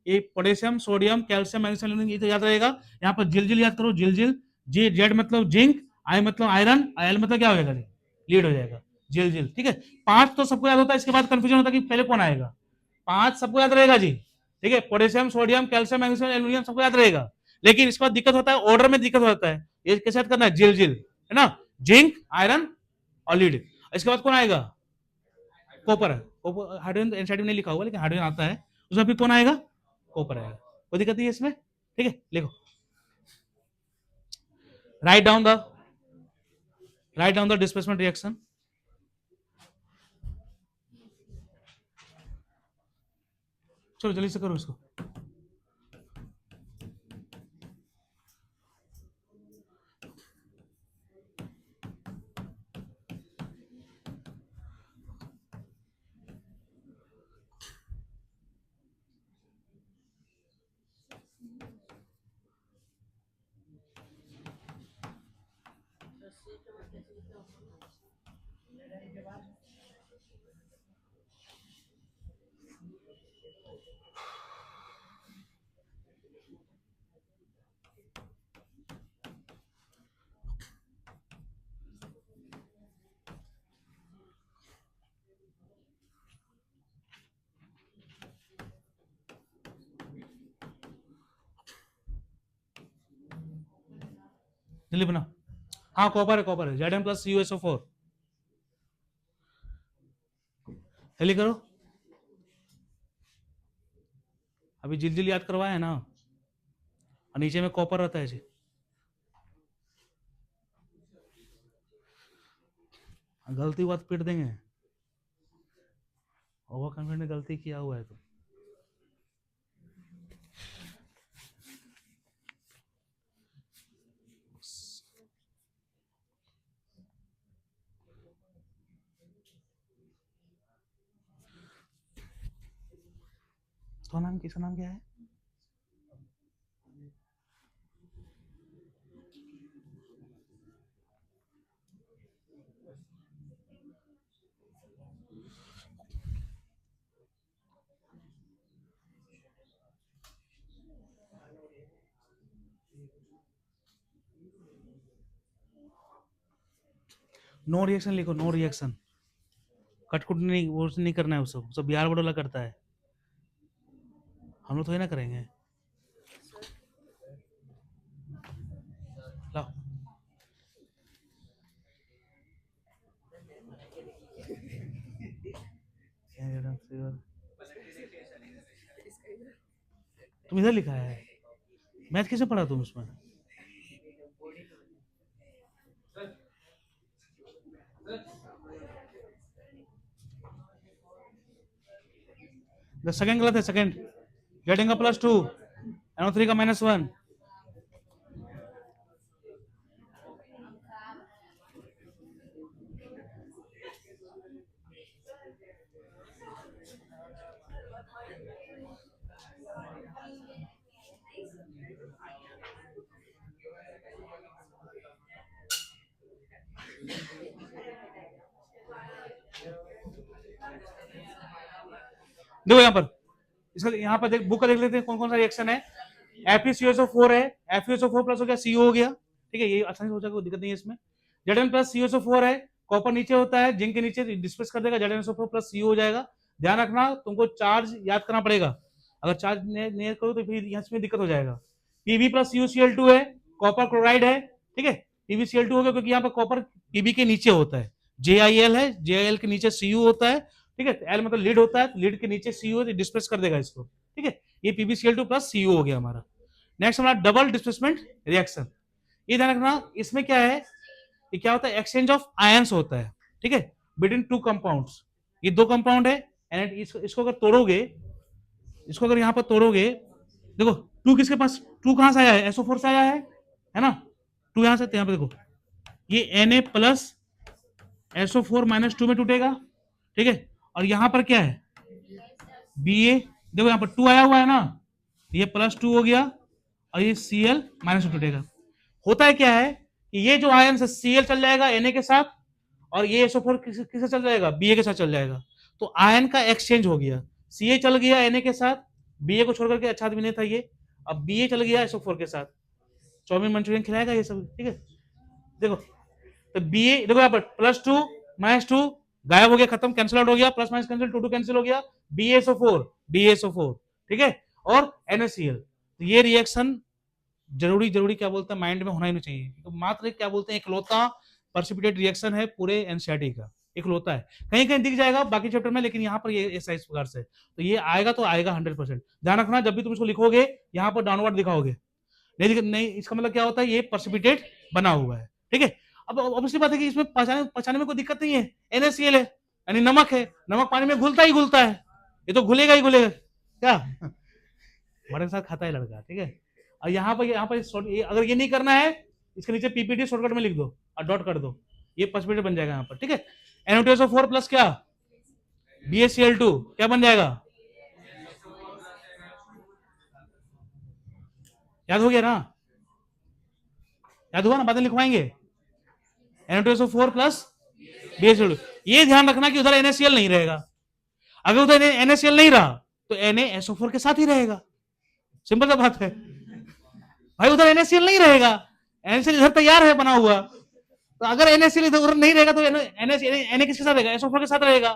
ये पोटेशियम, सोडियम, कैल्शियम, मैग्नीशियम, ये तो याद रहेगा। यहाँ पर जिल याद करो, जिल, जी, जेड मतलब जिंक, आई मतलब आयरन, एल मतलब क्या हो जाएगा, लीड हो जाएगा, जिल, ठीक है। 5 तो सबको याद होता है, इसके बाद कंफ्यूजन होता है कि पहले कौन आएगा, 5 सबको याद रहेगा जी, ठीक है, potassium, sodium, calcium, magnesium, aluminium सबको याद रहेगा। लेकिन इसके बाद दिक्कत होता है, ऑर्डर में दिक्कत होता है, ये कैसे याद करना है, जिल, है ना, जिंक, आयरन और लीड। इसके बाद कौन आएगा, कॉपर, हाइड्रोजन एनसीईआरटी में नहीं लिखा हुआ, लेकिन हाइड्रोजन आता है, उसमें फिर कौन आएगा, कॉपर आएगा, कोई दिक्कत नहीं है इसमें, ठीक है, लिखो, write down the displacement reaction. चलो जल्दी से करो इसको। जल्दी बना, हाँ कॉपर है, Zn प्लस CuSO4, जल्दी करो, अभी जिल याद करवाया है ना, और नीचे में कॉपर रहता है जी, गलती हुआ तो पीट देंगे, ओवर कॉन्फिडेंट ने गलती किया हुआ है तो तो नाम, किसका नाम क्या है, नो रिएक्शन लिखो, नो रिएक्शन, कटकुट नहीं, वो नहीं करना है, उसको सब बिहार बड़ोला करता है, हम लोग थोड़ी ना करेंगे, लाओ, तुम इधर लिखा है, मैथ कैसे पढ़ा तुम उसमें, सेकंड गलत है, सेकंड गेटिंग का +2 NO3 का -1। देखो यहाँ पर, इसका यहाँ पर बुक का देख लेते हैं कौन कौन सा रिएक्शन है। FeCO4 है, FeSO4 प्लस हो गया, CO हो गया, ठीक है, ये आसानी से हो जाएगा, कोई दिक्कत नहीं है इसमें। Zn प्लस COSO4 है, कॉपर नीचे होता है, जिंक के नीचे डिस्प्लेस कर देगा, ZnSO4 प्लस CO हो जाएगा। ध्यान रखना, तुमको चार्ज याद करना पड़ेगा, अगर चार्ज नहीं करो तो फिर यहाँ इसमें दिक्कत हो जाएगा। Pb प्लस CuCl2 है, कॉपर क्लोराइड है, ठीक है, PbCl2 हो गया क्योंकि यहाँ पर कॉपर Pb के नीचे होता है, JiL है, JiL के नीचे Cu होता है, ठीक है, L मतलब लीड होता है, लीड के नीचे Cu डिस्प्लेस कर देगा इसको, ठीक है, ये PbCl2 प्लस Cu हो गया हमारा। नेक्स्ट हमारा डबल डिस्प्लेसमेंट रिएक्शन, ये ध्यान रखना, इसमें क्या है, ये क्या होता है, एक्सचेंज ऑफ आयंस होता है, ठीक है, बिटवीन टू कंपाउंड्स। ये दो कंपाउंड है एंड इसको अगर तोड़ोगे, इसको अगर यहाँ पर तोड़ोगे, देखो टू किसके पास, टू कहां से आया है, SO4 से आया है ना, टू यहां से, यहाँ पे देखो ये Na प्लस SO4 -2 में टूटेगा, ठीक है, और यहां पर क्या है Ba, देखो यहाँ पर 2 आया हुआ है ना, ये +2 हो गया और ये Cl -2 टूटेगा। होता है क्या है कि ये जो आयन है Cl चल जाएगा Na के साथ और ये SO4 किससे चल जाएगा, Ba के साथ चल जाएगा, तो आयन का एक्सचेंज हो गया, Ca चल गया Na के साथ, Ba को छोड़ करके, अच्छा आदमी नहीं था ये, अब Ba चल गया SO4 के साथ, चाउमीन मंचूरियन खिलाएगा ये सब, ठीक है, देखो तो Ba, देखो यहाँ पर +2 -2 गायब हो गया, खत्म, कैंसिल आउट हो गया, प्लस माइनस कैंसिल, 2 कैंसिल हो गया, BaSO4 ठीक है, और NaCl। तो ये रिएक्शन जरूरी क्या बोलते हैं माइंड में होना ही नहीं चाहिए, तो मात्र क्या बोलते हैं इकलौता प्रेसिपिटेट रिएक्शन है पूरे एनसीईआरटी का, इकलौता है, कहीं कहीं दिख जाएगा बाकी चैप्टर में, लेकिन यहाँ पर ये ऐसा इस प्रकार से, तो ये आएगा तो आएगा 100%। ध्यान रखना, जब भी तुम इसको लिखोगे यहाँ पर डाउनवर्ड दिखाओगे, नहीं इसका मतलब क्या होता है, ये प्रेसिपिटेट बना हुआ है, ठीक है। अब ऑब्वियसली बात है कि इसमें पहचाने में कोई दिक्कत नहीं है, NaCl है यानी नमक है, नमक पानी में घुलता ही घुलता है, ये तो घुलेगा ही घुलेगा, क्या हमारे साथ खाता है लड़का, ठीक है। और यहाँ पर अगर ये नहीं करना है, इसके नीचे PPT शॉर्टकट में लिख दो और डॉट कर दो, ये प्रेसिपिटेट बन जाएगा यहाँ पर, ठीक है। NO2SO4 प्लस क्या, BaCl2 क्या बन जाएगा, याद हो गया ना, याद हुआ ना, बाद में लिखवाएंगे, NO2SO4 प्लस BaCl2। ये ध्यान रखना कि उधर NaCl नहीं रहेगा, अगर उधर NaCl नहीं रहा तो NaSO4 के साथ ही रहेगा, सिंपल सा बात है भाई, उधर NaCl नहीं रहेगा, NaCl इधर तैयार है बना हुआ, तो अगर NaCl इधर नहीं रहेगा तो Na किसके साथ रहेगा, SO4 के साथ रहेगा,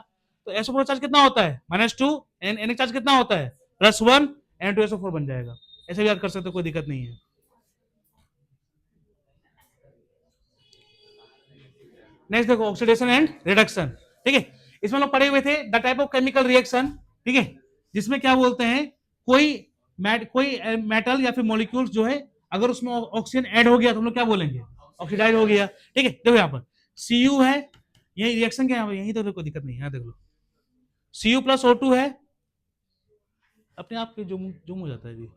तो SO4 चार्ज कितना होता है -2, Na चार्ज कितना होता है +1, Na2SO4 बन जाएगा, ऐसे भी याद कर सकते हो, कोई दिक्कत नहीं है। नेक्स्ट देखो ऑक्सीडेशन एंड रिडक्शन, ठीक है, इसमें लोग पढ़े हुए थे the type of chemical reaction, ठीक है, जिसमें क्या बोलते हैं कोई मेटल या फिर मॉलिक्यूल्स जो है अगर उसमें ऑक्सीजन ऐड हो गया तो हम लोग क्या बोलेंगे, ऑक्सीडाइज हो गया, ठीक है। देखो यहाँ पर Cu है, यही रिएक्शन क्या है, यही तो कोई दिक्कत नहीं है, देख लो Cu प्लस O2 है, अपने आप जूम हो जाता है जी,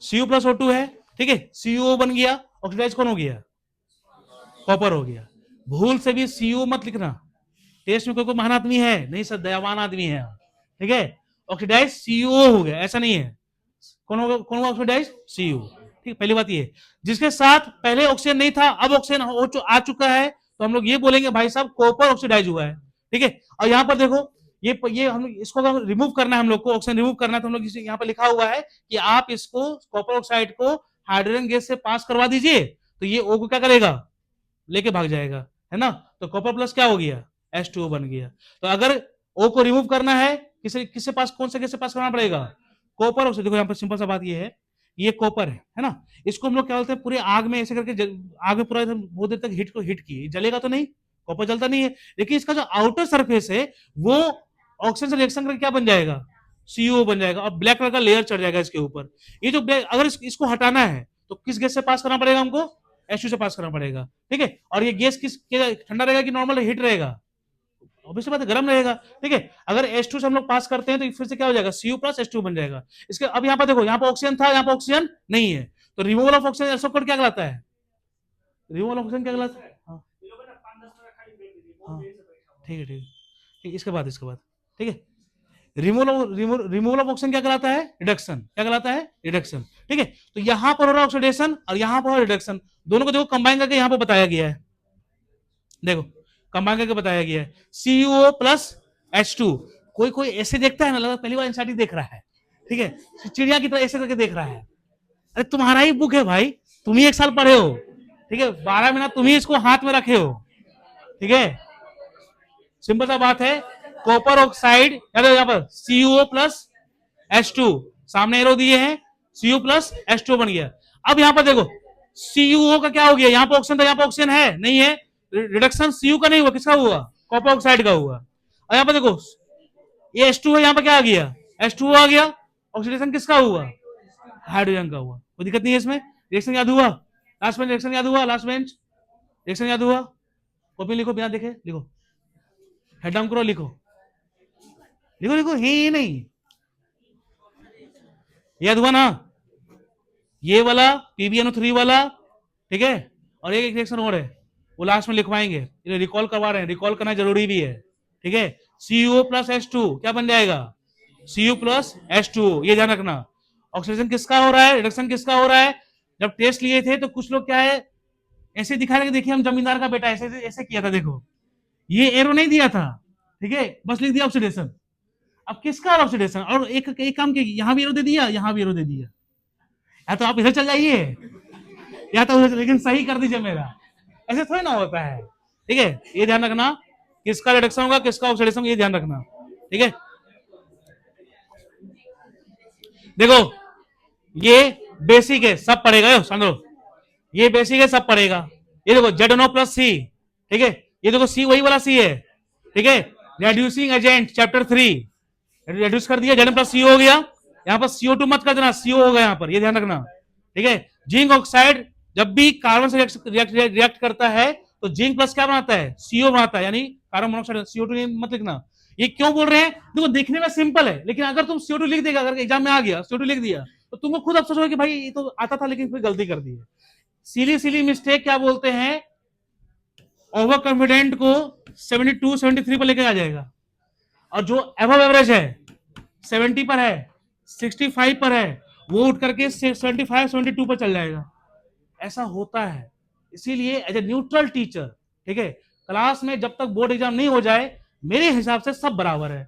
Cu प्लस O2 है, ठीक है, CO बन गया, ऑक्सीडाइज कौन हो गया, कॉपर हो गया। भूल से भी CO मत लिखना, टेस्ट में कोई महान आदमी है नहीं सर, दयावान आदमी है, ठीक है, ऑक्सीडाइज CO हो गया, ऐसा नहीं है, कौन होगा ऑक्सीडाइज CO, ठीक, पहली बात ये, जिसके साथ पहले ऑक्सीजन नहीं था अब ऑक्सीजन आ चुका है तो हम लोग ये बोलेंगे भाई साहब कॉपर ऑक्सीडाइज हुआ है, ठीक है। और यहाँ पर देखो ये हम इसको अगर रिमूव करना है, हम लोग को ऑक्सीजन रिमूव करना है, तो हम लोग यहाँ पर लिखा हुआ है कि आप इसको कॉपर ऑक्साइड को हाइड्रोजन गैस से पास करवा दीजिए, तो ये O को क्या करेगा, लेके भाग जाएगा, है ना, तो कॉपर प्लस क्या हो गया, H2O बन गया। तो अगर O को रिमूव करना है, किससे पास, कौन से गैस से पास करना पड़ेगा, कॉपर ऑक्साइड। देखो यहाँ पर सिंपल सा बात ये है, ये कॉपर है ना, इसको हम लोग क्या बोलते हैं, पूरे आग में ऐसे करके आग में पूरा बहुत देर तक हिट की, जलेगा तो नहीं, कॉपर जलता नहीं है, लेकिन इसका जो आउटर सरफेस है वो ऑक्सीजन से रिएक्शन करके क्या बन जाएगा, CO बन जाएगा, और ब्लैक कलर का लेयर चढ़ जाएगा इसके ऊपर। ये जो अगर इसको हटाना है तो किस गैस से पास करना पड़ेगा हमको, H2 से पास करना पड़ेगा, ठीक है। और ये गैस किस ठंडा रहेगा कि नॉर्मल हीट रहेगा, ऑब्वियसली बात है, गर्म रहेगा। ठीक है, अगर H2 से हम लोग पास करते हैं तो फिर से क्या हो जाएगा, Cu प्लस H2 बन जाएगा। इसके अब यहाँ पर देखो, यहाँ पर ऑक्सीजन था, यहाँ पर ऑक्सीजन नहीं है, तो removal of oxygen also code क्या कहलाता है, रिमूवल ऑफ ऑक्सीजन क्या कहलाता है। हाँ हाँ, ठीक है ठीक है ठीक, इसके बाद ठीक है, रिमूवल ऑफ ऑक्सीजन क्या कहलाता है, रिडक्शन। क्या कहलाता है, रिडक्शन। ठीक है, तो यहां पर हो रहा है ऑक्सीडेशन और यहां पर हो रिडक्शन, दोनों को देखो कंबाइन करके यहां पर बताया गया है, देखो कंबाइन करके बताया गया है, CuO प्लस H2। कोई कोई ऐसे देखता है ना, लगा पहली बार एनसीईआरटी देख रहा है, ठीक है, चिड़िया की तरह ऐसे करके देख रहा है। अरे तुम्हारा ही बुक है भाई, तुम ही 1 साल पढ़े हो, ठीक है, 12 महीना तुम ही इसको हाथ में रखे हो, ठीक है, सिंपल सा बात है। कॉपर ऑक्साइड यहाँ पर CuO प्लस H2, सामने एरो दिए हैं, Cu प्लस H2 बन गया। अब यहाँ पर देखो CuO का क्या हो गया, यहाँ पर ऑक्सीजन था, यहाँ पर ऑक्सीजन है नहीं है, रिडक्शन Cu का नहीं हुआ, किसका हुआ, कॉपर ऑक्साइड का हुआ। और यहाँ पर देखो ये H2 है, यहाँ पर क्या आ गया, H2O आ गया, ऑक्सीडेशन किसका हुआ, हाइड्रोजन का हुआ। कोई दिक्कत नहीं है इसमें, रिएक्शन याद हुआ, लास्ट बेंच रिएक्शन याद हुआ, लास्ट बेंच रिएक्शन याद हुआ, कॉपी लिखो बिना देखे, लिखो, हेड डाउन करो, लिखो लिखो लिखो, ही नहीं याद हुआ ना, ये वाला PbNO3 वाला, ठीक है, और एक रिएक्शन और है वो लास्ट में लिखवाएंगे, रिकॉल करवा रहे हैं, रिकॉल करना जरूरी भी है, ठीक है। CuO प्लस H2 क्या बन जाएगा, Cu प्लस H2, ये ध्यान रखना। ऑक्सीडेशन किसका हो रहा है, रिडक्शन किसका हो रहा है। जब टेस्ट लिए थे तो कुछ लोग क्या है ऐसे दिखा रहे, देखिए हम जमींदार का बेटा ऐसे ऐसे किया था, देखो ये एरो नहीं दिया था, ठीक है, बस लिख दिया ऑक्सीडेशन। अब किसका ऑक्सीडेशन, और एक काम किया, यहां भी एरो दे दिया, यहां भी एरो दे दिया, या तो आप इधर चल जाइए या तो उधर, लेकिन सही कर दीजिए मेरा, ऐसे थोड़ी ना होता है, ठीक है, ये ध्यान रखना, किसका रिडक्शन होगा किसका ऑक्सीडेशन, ये ध्यान रखना, ठीक है। देखो ये बेसिक है, सब पढ़ेगा, समझो ये बेसिक है, सब पढ़ेगा। ये देखो ZNO प्लस C, ठीक है, ये देखो C वही वाला C है, ठीक है, रेड्यूसिंग एजेंट चैप्टर 3, रेड्यूस कर दिया, ZN प्लस C हो गया, यहाँ पर CO2 मत कर देना, CO होगा यहाँ पर, ये ध्यान रखना, ठीक है। जिंक ऑक्साइड जब भी कार्बन से रिएक्ट करता है तो जिंक प्लस क्या बनाता है, CO बनाता है, यानी कार्बन मोनोऑक्साइड, CO2 मत लिखना। ये क्यों बोल रहे हैं, देखो देखने में सिंपल है, लेकिन अगर तुम CO2 लिख देगा, अगर एग्जाम में आ गया CO2 लिख दिया तो तुमको खुद अफसोस होगा कि भाई ये तो आता था लेकिन कोई गलती कर दी है। सिली मिस्टेक क्या बोलते हैं, ओवर कॉन्फिडेंट को 72 73 पर लेके आ जाएगा, और जो एबव एवरेज है 70 पर है 65 पर है वो उठ करके 75 72 पर चल जाएगा, ऐसा होता है। इसीलिए एज ए न्यूट्रल टीचर, ठीक है, क्लास में जब तक बोर्ड एग्जाम नहीं हो जाए मेरे हिसाब से सब बराबर है,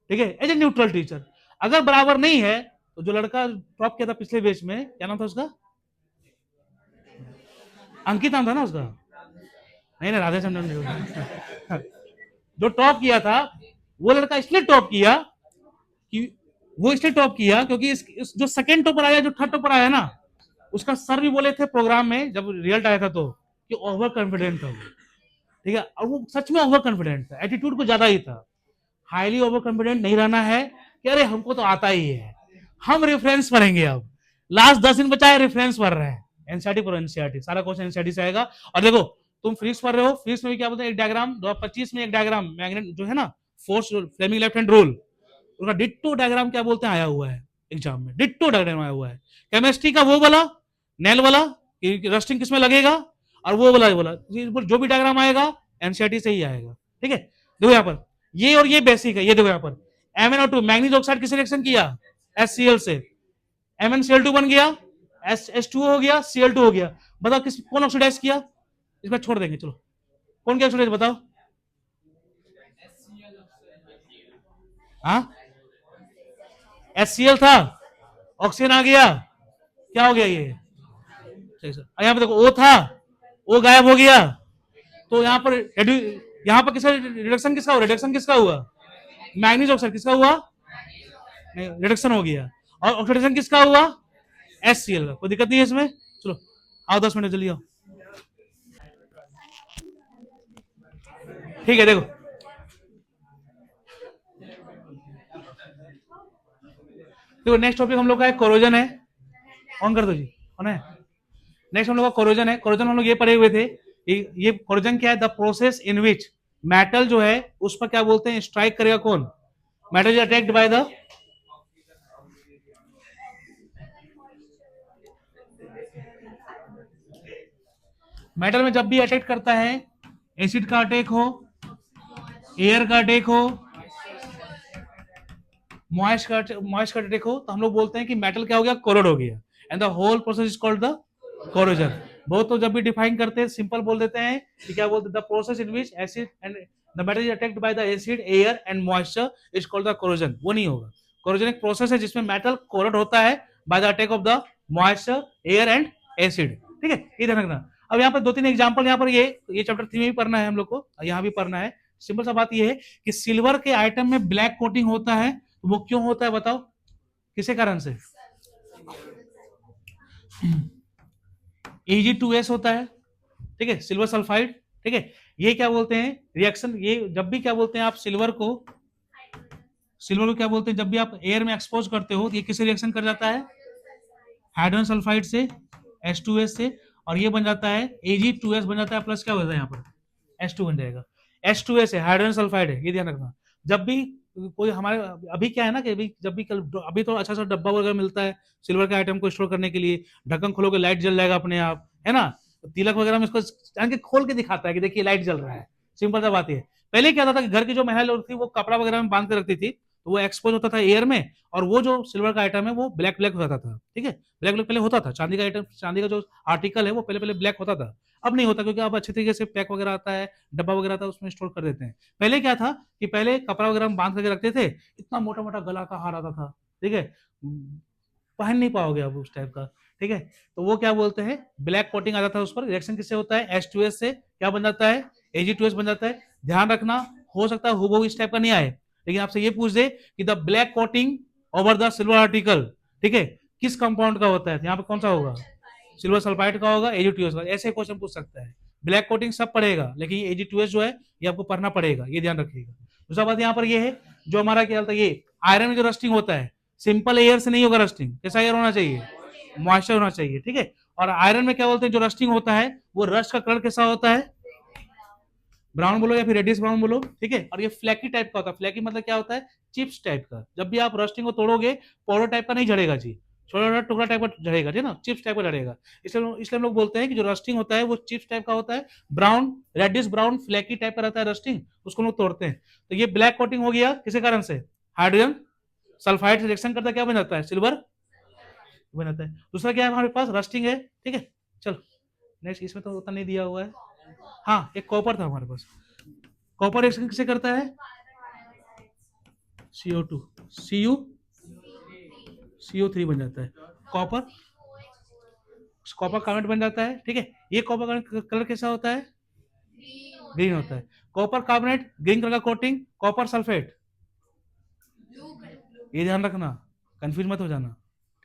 ठीक है, एज ए न्यूट्रल टीचर। अगर बराबर नहीं है तो जो लड़का टॉप किया था पिछले बैच में, क्या नाम था उसका, अंकित नाम था ना उसका, नहीं ना, राधे चंद्रन जो टॉप किया था वो लड़का इसलिए टॉप किया कि वो इसलिए टॉप किया क्योंकि जो सेकंड टॉपर आया, जो थर्ड टॉपर आया ना, उसका सर भी बोले थे प्रोग्राम में जब रिजल्ट आया था तो कि ओवर कॉन्फिडेंट था वो, ठीक है, और वो सच में ओवर कॉन्फिडेंट था, एटीट्यूड को ज्यादा ही था। हाईली ओवर कॉन्फिडेंट नहीं रहना है कि अरे हमको तो आता ही है, हम रेफरेंस पढ़ेंगे, अब लास्ट 10 दिन बचा है, रेफरेंस पढ़ रहे हैं, एनसीईआरटी पर एनसीईआरटी, सारा क्वेश्चन एनसीईआरटी से आएगा। और देखो तुम फिजिक्स पढ़ रहे हो, फिजिक्स में भी क्या बोलते हैं, एक डायग्राम 2025 में एक डायग्राम मैग्नेट जो है ना, force Fleming left hand rule, उसका डिट्टो डायग्राम क्या बोलते हैं आया हुआ है एग्जाम में, डिट्टो डायग्राम आया हुआ है। केमिस्ट्री का वो वाला नेल वाला रस्टिंग किसमें लगेगा, और वो वाला जो भी डायग्राम आएगा एनसीईआरटी से ही आएगा, ठीक है। देखो यहाँ पर ये और ये बेसिक है, ये देखो यहाँ पर MnO2 मैग्नीज ऑक्साइड किसे रिएक्शन किया, HCl से, MnCl2 बन गया, H2O हो गया, Cl2 हो गया, बताओ किस कौन ऑक्सीडाइज किया, इसमें छोड़ देंगे, चलो कौन क्या ऑक्सीडाइज बताओ, हाँ HCl था, ऑक्सीजन आ गया, क्या हो गया ये, यहाँ पे देखो O था, O गायब हो गया, तो यहाँ पर किसका रिडक्शन किसका हुआ, रिडक्शन किसका हुआ, मैग्नीज ऑक्साइड किसका हुआ, रिडक्शन हो गया, और ऑक्सीडेशन किसका हुआ, HCl का। कोई दिक्कत नहीं है इसमें, चलो आओ 10 मिनट जल्दी आओ, ठीक है। देखो नेक्स्ट टॉपिक हम लोग का है कोरोजन है, ऑन कर दो जी, ऑन है। नेक्स्ट हम लोग का कोरोजन है, कोरोजन हम लोग ये पढ़े हुए थे, ये कोरोजन क्या है, the process in which metal जो है उस पर क्या बोलते हैं, स्ट्राइक करेगा कौन, metal is attacked by the, metal में जब भी अटैक करता है, एसिड का अटैक हो, एयर का अटैक हो, मॉइस्ट का अटैक हो, तो हम लोग बोलते हैं कि मेटल क्या हो गया, कोरोड हो गया, and the whole process is called the corrosion. बहुत तो जब भी डिफाइन करते हैं सिंपल बोल देते हैं कि क्या बोलते हैं, the process in which acid and the metal is attacked by the acid, air and moisture is called the corrosion. वो नहीं होगा, कोरोजन एक प्रोसेस है जिसमें मेटल कोरोड होता है by the attack of the moisture, air and acid. ठीक है, ये ध्यान रखना। अब यहाँ पर दो तीन एग्जांपल, यहाँ पर ये चैप्टर 3 में भी पढ़ना है हम लोग को, यहाँ भी पढ़ना है। सिंपल सा बात ये है कि सिल्वर के आइटम में ब्लैक कोटिंग होता है, तो वो क्यों होता है बताओ, किसे कारण से, Ag2S होता है, ठीक है, सिल्वर सल्फाइड। ठीक है, ये क्या बोलते हैं रिएक्शन, ये जब भी क्या बोलते हैं आप सिल्वर को क्या बोलते हैं, जब भी आप एयर में एक्सपोज करते हो तो ये किससे रिएक्शन कर जाता है, हाइड्रोजन सल्फाइड से, H2S से, और ये बन जाता है Ag2S बन जाता है, प्लस क्या होता है यहाँ पर H2 बन जाएगा। H2S है, हाइड्रोजन सल्फाइड है, ये ध्यान रखना। जब भी कोई हमारे, अभी क्या है ना कि अभी जब भी अभी तो अच्छा सा डब्बा वगैरह मिलता है सिल्वर के आइटम को स्टोर करने के लिए, ढक्कन खोलोगे लाइट जल जाएगा अपने आप, है ना, तिलक वगैरह में इसको जान के खोल के दिखाता है कि देखिए लाइट जल रहा है। सिंपल सा बात है। पहले क्या था कि घर की जो महिला लोग थी वो कपड़ा वगैरह में बांध के रखती थी, तो वो एक्सपोज होता था एयर में, और वो जो सिल्वर का आइटम है वो ब्लैक ब्लैक हो जाता था। ठीक है, ब्लैक ब्लैक पहले होता था, चांदी का आइटम, चांदी का जो आर्टिकल है वो पहले पहले ब्लैक होता था, अब नहीं होता, क्योंकि अब अच्छे तरीके से पैक वगैरह आता है, डब्बा वगैरह आता है, उसमें स्टोर कर देते हैं। पहले क्या था कि पहले कपड़ा वगैरह में बांध करके रखते थे, इतना मोटा मोटा गला का हार आता था, ठीक है, पहन नहीं पाओगे अब उस टाइप का। ठीक है, तो वो क्या बोलते हैं, ब्लैक कोटिंग आ जाता है उस पर, रिएक्शन किससे होता है, H2S से, क्या बन जाता है, Ag2S बन जाता है। ध्यान रखना, हो सकता है हुबहू इस टाइप का नहीं आए, लेकिन आपसे ये पूछ दे कि the black coating over the silver article, ठीक है, किस कंपाउंड का होता है, यहाँ पे कौन सा होगा, सिल्वर सल्फाइड का होगा, Ag2S का, ऐसे क्वेश्चन पूछ सकता है। ब्लैक कोटिंग सब पड़ेगा, लेकिन ये Ag2S जो है ये आपको पढ़ना पड़ेगा, ये ध्यान रखिएगा। दूसरा बात यहाँ पर ये है, जो हमारा क्या होता है, ये आयरन में जो रस्टिंग होता है, सिंपल एयर से नहीं होगा रस्टिंग, कैसा एयर होना चाहिए, मॉइस्चर होना चाहिए। ठीक है, और आयरन में क्या बोलते हैं, जो रस्टिंग होता है वो रस्ट का कलर कैसा होता है, ब्राउन बोलो या फिर रेडिश ब्राउन बोलो। ठीक है, और ये फ्लैकी टाइप का होता है, फ्लैकी मतलब क्या होता है, चिप्स टाइप का। जब भी आप रस्टिंग को तोड़ोगे, पाउडर टाइप का नहीं झड़ेगा जी, छोटा छोटा टुकड़ा टाइप का झड़ेगा, ठीक है ना, चिप्स टाइप का झड़ेगा। इसलिए हम लोग बोलते हैं कि जो रस्टिंग होता है वो चिप्स टाइप का होता है, brown, reddish brown flaky type का रहता है रस्टिंग, उसको लोग तोड़ते हैं। तो ये ब्लैक कोटिंग हो गया किसी कारण से, हाइड्रोजन सल्फाइड रिएक्शन करता क्या बन जाता है, सिल्वर बन जाता है। दूसरा क्या है हमारे पास, रस्टिंग है। ठीक है, चलो नेक्स्ट, इसमें तो उतना नहीं दिया हुआ है। हाँ, एक कॉपर था हमारे पास, कॉपर रिएक्शन किसे करता है, CO2, CO3 बन जाता है, कॉपर, कॉपर कार्बोनेट बन जाता है। ठीक है, ये कॉपर कलर कैसा होता है, ग्रीन होता है। कॉपर कार्बोनेट ग्रीन कलर का कोटिंग, कॉपर सल्फेट, ये ध्यान रखना, कंफ्यूज मत हो जाना।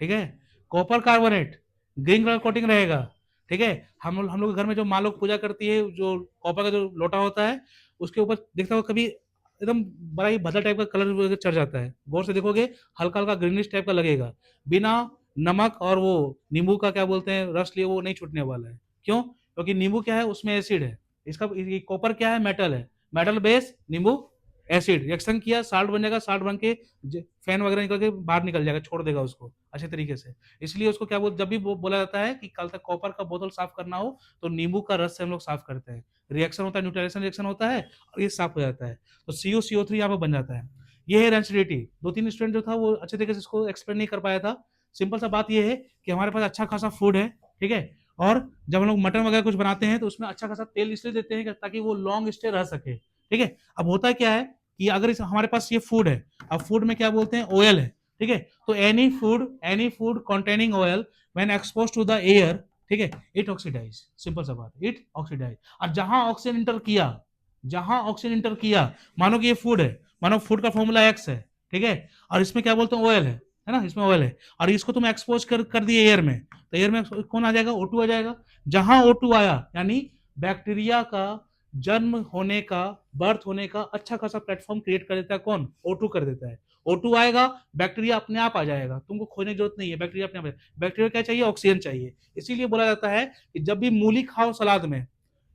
ठीक है, copper carbonate green colour coating रहेगा। ठीक है, हम लोग घर में जो माँ लोग पूजा करती है, जो कॉपर का जो लोटा होता है उसके ऊपर देखता हो कभी एकदम बड़ा ही भद्दा टाइप का कलर चढ़ जाता है, गौर से देखोगे हल्का हल्का ग्रीनिश टाइप का लगेगा, बिना नमक और वो नींबू का क्या बोलते हैं रस लिए वो नहीं छूटने वाला है। क्यों, क्योंकि नींबू क्या है, उसमें एसिड है, इसका कॉपर क्या है, मेटल है, मेटल बेस नींबू एसिड, रिएक्शन किया साल्ट बन जाएगा, साल्ट बन के फैन वगैरह निकल के बाहर निकल जाएगा, छोड़ देगा उसको अच्छे तरीके से। इसलिए उसको क्या बोल, जब भी बोला जाता है कि कल तक कॉपर का बोतल साफ करना हो तो नींबू का रस से हम लोग साफ करते हैं, रिएक्शन होता है, न्यूट्रलाइजेशन रिएक्शन होता है और ये साफ हो जाता है, तो CO3 यहाँ पर बन जाता है। ये है रेंसिडिटी। दो तीन स्टूडेंट जो था वो अच्छे तरीके से इसको एक्सप्लेन नहीं कर पाया था। सिंपल सा बात ये है कि हमारे पास अच्छा खासा फूड है, ठीक है, और जब हम लोग मटन वगैरह कुछ बनाते हैं तो उसमें अच्छा खासा तेल इसलिए देते हैं ताकि वो लॉन्ग स्टे रह सके। ठीक है, अब होता क्या है कि अगर हमारे पास ये फूड है, अब फूड में क्या बोलते हैं, ऑयल है। ठीक है, तो any food containing oil when expose to the air, ठीक है, इट ऑक्सीडाइज, सिंपल सा बात, इट ऑक्सीडाइज। और जहां ऑक्सीजन इंटर किया, मानो कि ये फूड है, मानो फूड का फॉर्मूला X है, ठीक है, और इसमें क्या बोलते हैं, ऑयल है ना, इसमें ऑयल है, और इसको तुम एक्सपोज कर दिए एयर में, तो एयर में कौन आ जाएगा, O2 आ जाएगा। जहां O2 आया यानी बैक्टीरिया का जन्म होने का, बर्थ होने का अच्छा खासा प्लेटफॉर्म क्रिएट कर देता है, कौन, O2 कर देता है। O2 आएगा, बैक्टीरिया अपने आप आ जाएगा, तुमको खोजने की जरूरत नहीं है, बैक्टीरिया अपने आप। बैक्टीरिया क्या चाहिए, ऑक्सीजन चाहिए। इसीलिए बोला जाता है कि जब भी मूली खाओ सलाद में,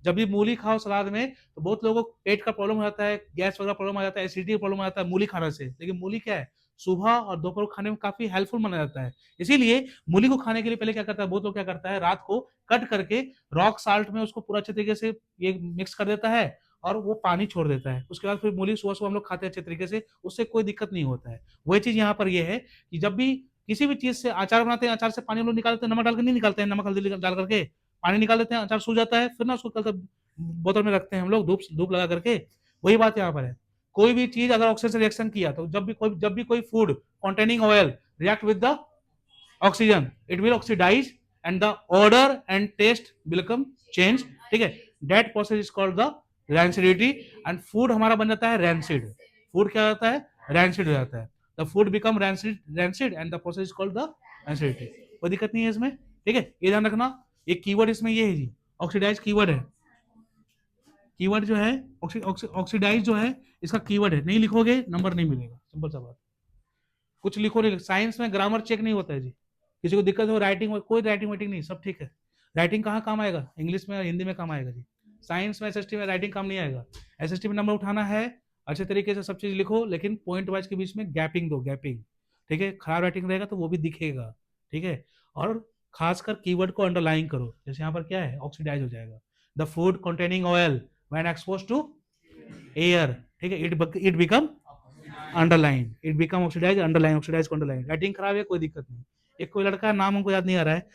जब भी मूली खाओ सलाद में तो बहुत लोगों को पेट का प्रॉब्लम हो जाता है, गैस वगैरह प्रॉब्लम आ जाता है, एसिडिटी प्रॉब्लम आ जाता है मूली खाने से। लेकिन मूली क्या है, सुबह और दोपहर को खाने में काफी हेल्पफुल माना जाता है। इसीलिए मूली को खाने के लिए पहले क्या करता है, बहुत लोग क्या करता है, रात को कट करके रॉक साल्ट में उसको पूरा अच्छे तरीके से ये मिक्स कर देता है और वो पानी छोड़ देता है। उसके बाद फिर मूली सुबह सुबह हम लोग खाते हैं अच्छे तरीके से, उससे कोई दिक्कत नहीं होता है। वही चीज यहाँ पर ये है कि जब भी किसी भी चीज से अचार बनाते हैं, अचार से पानी हम लोग निकालते हैं, नमक डाल के नहीं निकालते हैं, नमक हल्दी डाल करके पानी निकाल देते हैं, अचार सूख जाता है, फिर ना उसको कल बोतल में रखते हैं हम लोग धूप धूप लगा करके। वही बात यहाँ पर है। कोई भी चीज अगर ऑक्सीजन से रिएक्शन किया तो जब भी कोई food containing oil react with the oxygen, it will oxidize and the odor and taste will become change। ठीक है, that process is called the rancidity and food हमारा बन जाता है rancid। फूड क्या होता है, rancid हो जाता है। the food become rancid and the process is called the rancidity। कोई दिक्कत नहीं है इसमें, ठीक है। ये ध्यान रखना, एक कीवर्ड इसमें ये है जी, ऑक्सीडाइज कीवर्ड है। कीवर्ड जो है ऑक्सीडाइज जो है इसका कीवर्ड है, नहीं लिखोगे नंबर नहीं मिलेगा, सिंपल सा बात। कुछ लिखो नहीं, साइंस में ग्रामर चेक नहीं होता है जी। किसी को दिक्कत हो राइटिंग में, कोई राइटिंग वाइटिंग नहीं, सब ठीक है। राइटिंग कहाँ काम आएगा, इंग्लिश में और हिंदी में काम आएगा जी। साइंस में एसएसटी में राइटिंग काम नहीं आएगा। एसएसटी में नंबर उठाना है, अच्छे तरीके से सब चीज लिखो, लेकिन पॉइंट वाइज के बीच में गैपिंग दो, गैपिंग, ठीक है। खराब राइटिंग रहेगा तो वो भी दिखेगा, ठीक है। और खासकर कीवर्ड को अंडरलाइन करो, जैसे यहाँ पर क्या है, ऑक्सीडाइज हो जाएगा। The food containing oil when exposed to air, ठीक है, it become underline, it become oxidise, underline, oxidise को अंडरलाइन। राइटिंग खराब है कोई दिक्कत नहीं। एक कोई लड़का, नाम हमको याद नहीं आ रहा है,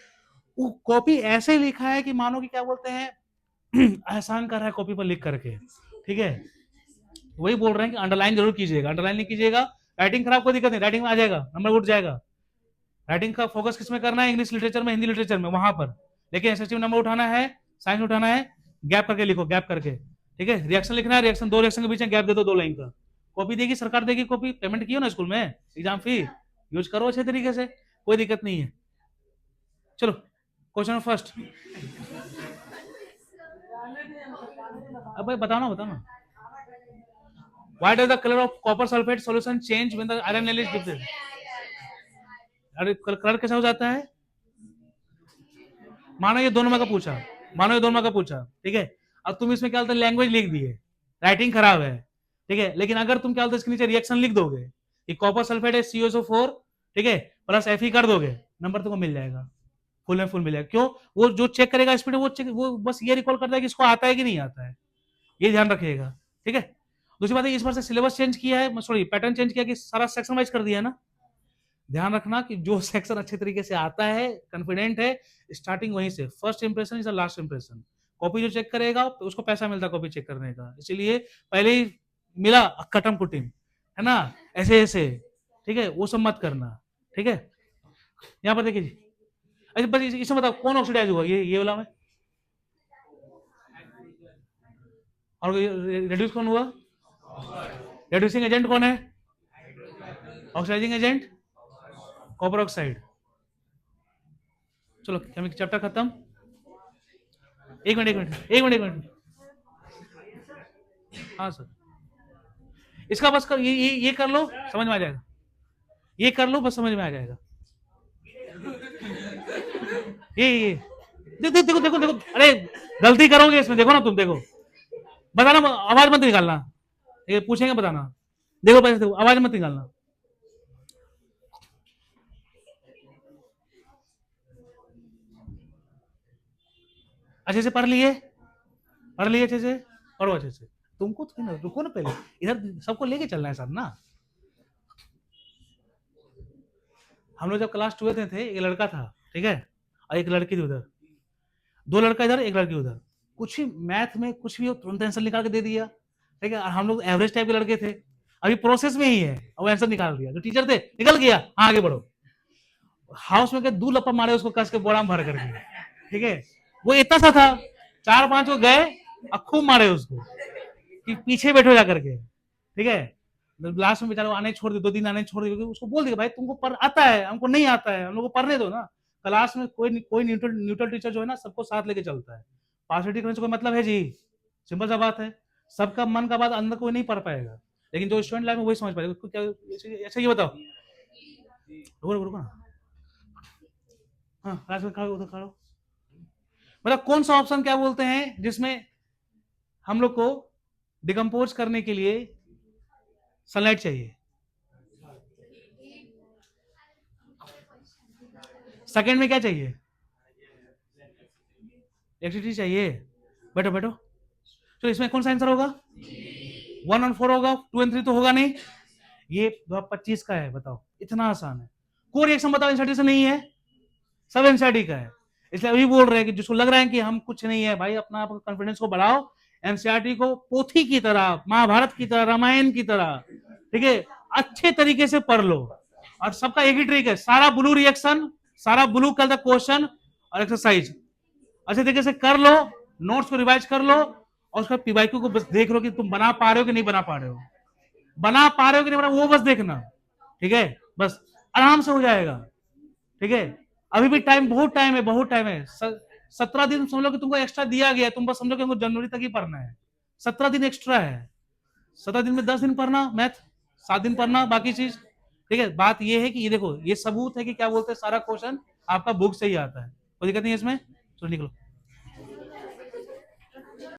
वो कॉपी ऐसे लिखा है कि मानो कि क्या बोलते हैं एहसान कर रहा है कॉपी पर लिख करके, ठीक है। वही बोल रहे हैं कि अंडरलाइन जरूर कीजिएगा, अंडरलाइन नहीं कीजिएगा राइटिंग खराब कोई दिक्कत नहीं, राइटिंग में आ जाएगा, नंबर उठ जाएगा। राइटिंग का फोकस किस में करना है, इंग्लिश लिटरेचर में, हिंदी लिटरेचर में, वहां पर। लेकिन एसएसटी में नंबर उठाना है, साइंस में उठाना है, गैप करके लिखो, गैप करके, ठीक है। रिएक्शन लिखना है, रिएक्शन, दो रिएक्शन के बीच में गैप दे दो 2 लाइन का। कॉपी देगी सरकार, देगी कॉपी, पेमेंट कियो ना स्कूल में, एग्जाम फी यूज करो अच्छे तरीके से, कोई दिक्कत नहीं है। चलो क्वेश्चन फर्स्ट, अब भाई बताओ ना, why does the colour of copper sulphate solution change when the iron level is different. अरे कलर कैसा हो जाता है, मानो ये 2 नंबर का पूछा, मानो ये 2 नंबर का पूछा, ठीक है। अब तुम इसमें क्या बोलते लैंग्वेज लिख दिए, राइटिंग खराब है, ठीक है। लेकिन अगर तुम क्या बोलते इसके नीचे रिएक्शन लिख दोगे कि कॉपर सल्फेट है CuSO4, ठीक है, प्लस Fe कर दोगे, नंबर तुमको मिल जाएगा, फुल में फुल मिल जाएगा। क्यों, वो जो चेक करेगा स्पीड, वो बस ये रिकॉल करता है कि इसको आता है कि नहीं आता है, ये ध्यान रखिएगा, ठीक है। दूसरी बात है, इस बार से सिलेबस चेंज किया है, सॉरी पैटर्न चेंज किया कि सारा सेक्शन वाइज कर दिया है ना। ध्यान रखना कि जो सेक्शन अच्छे तरीके से आता है, कॉन्फिडेंट है, स्टार्टिंग वहीं से, first impression is the last impression. Copy जो चेक करेगा तो उसको पैसा मिलता है कॉपी चेक करने का, इसीलिए पहले ही मिला कटम कुटिम, है ना, ऐसे ऐसे, ठीक है, वो सब मत करना, ठीक है। यहाँ पर देखिए जी, अच्छा बस इसमें बताओ कौन ऑक्सीडाइज हुआ, ये वाला में, और रेड्यूस कौन हुआ, रेड्यूसिंग एजेंट कौन है, ऑक्सीडाइजिंग एजेंट कॉपर ऑक्साइड। चलो केमिकल चैप्टर खत्म। एक मिनट, हाँ सर, इसका बस कर, ये कर लो, समझ में आ जाएगा, ये कर लो बस समझ में आ जाएगा। ये देखो देखो देखो देखो, अरे गलती करोगे इसमें, देखो ना तुम, देखो बताना, आवाज मत निकालना, ये पूछेंगे बताना, देखो पैसे देखो, आवाज मत निकालना। अच्छे से पढ़ लिए अच्छे से, पढ़ो अच्छे से। तुमको तो ना, रुको ना पहले, इधर सबको लेके चलना है सर ना। हम लोग जब क्लास 12 में थे, एक लड़का था, ठीक है, और एक लड़की थी उधर, 2 लड़का इधर, एक लड़की उधर। कुछ भी मैथ में कुछ भी हो तुरंत आंसर निकाल के दे दिया, ठीक है। और हम लोग एवरेज टाइप के लड़के थे, अभी प्रोसेस में ही है, और आंसर निकाल दिया, जो टीचर थे निकल गया, हाँ आगे बढ़ो। हाउस में 2 लप्पा मारे उसको कस के बोरा में भर करके, ठीक है। वो इतना सा था, 4-5 को गए और खूब मारे उसको कि पीछे बैठो जा करके, ठीक है। लास्ट में बेचारा आने छोड़ दिया, 2 दिन आने छोड़ दिया, उसको बोल दिया भाई तुमको पढ़ आता है, हमको नहीं आता है, हम लोग को पढ़ने दो ना। क्लास में कोई न्यूट्रल टीचर जो है ना, सबको साथ लेके चलता है, पार्सिटी करने से कोई मतलब है जी, सिंपल सा बात है। सबका मन का बात अंदर कोई नहीं पढ़ पाएगा, लेकिन जो स्टूडेंट लाइफ में वही समझ पाएगा। क्या ऐसा, ये बताओ, रुको ना, हाँ क्लास में खड़ो, उधर खड़ो, मतलब कौन सा ऑप्शन क्या बोलते हैं जिसमें हम लोग को डिकम्पोज करने के लिए सनलाइट चाहिए। सेकंड में क्या चाहिए? इलेक्ट्रिसिटी चाहिए। बैठो बैठो। तो इसमें कौन सा आंसर होगा? 1 और 4 होगा, 2 और 3 तो होगा नहीं। ये 25 का है, बताओ, इतना आसान है। कोई रिएक्शन बताओ एनसीईआरटी से नहीं है, सब एनसीईआरटी का है। इसलिए अभी बोल रहे हैं कि जिसको लग रहा है कि हम कुछ नहीं है, भाई अपना कॉन्फिडेंस को बढ़ाओ, एनसीईआरटी को पोथी की तरह, महाभारत की तरह, रामायण की तरह, ठीक है, अच्छे तरीके से पढ़ लो। और सबका एक ही ट्रिक है, सारा ब्लू रिएक्शन, सारा ब्लू कलर का क्वेश्चन और एक्सरसाइज अच्छे तरीके से कर लो, नोट्स को रिवाइज कर लो, और उसका पीवाईक्यू को बस देख लो कि तुम बना पा रहे हो कि नहीं बना पा रहे हो, बना पा रहे हो कि नहीं बना, वो बस देखना, ठीक है, बस आराम से हो जाएगा, ठीक है। अभी भी टाइम, बहुत टाइम है, बहुत टाइम है। 17 दिन समझ लो कि तुमको एक्स्ट्रा दिया गया है, तुम बस समझो कि जनवरी तक ही पढ़ना है, 17 दिन एक्स्ट्रा है। 17 दिन में 10 दिन पढ़ना मैथ, 7 दिन पढ़ना बाकी चीज, ठीक है। बात ये है कि ये देखो, ये सबूत है कि क्या बोलते हैं, सारा क्वेश्चन आपका बुक से ही आता है, कोई दिक्कत नहीं है इसमें। चलो निकलो।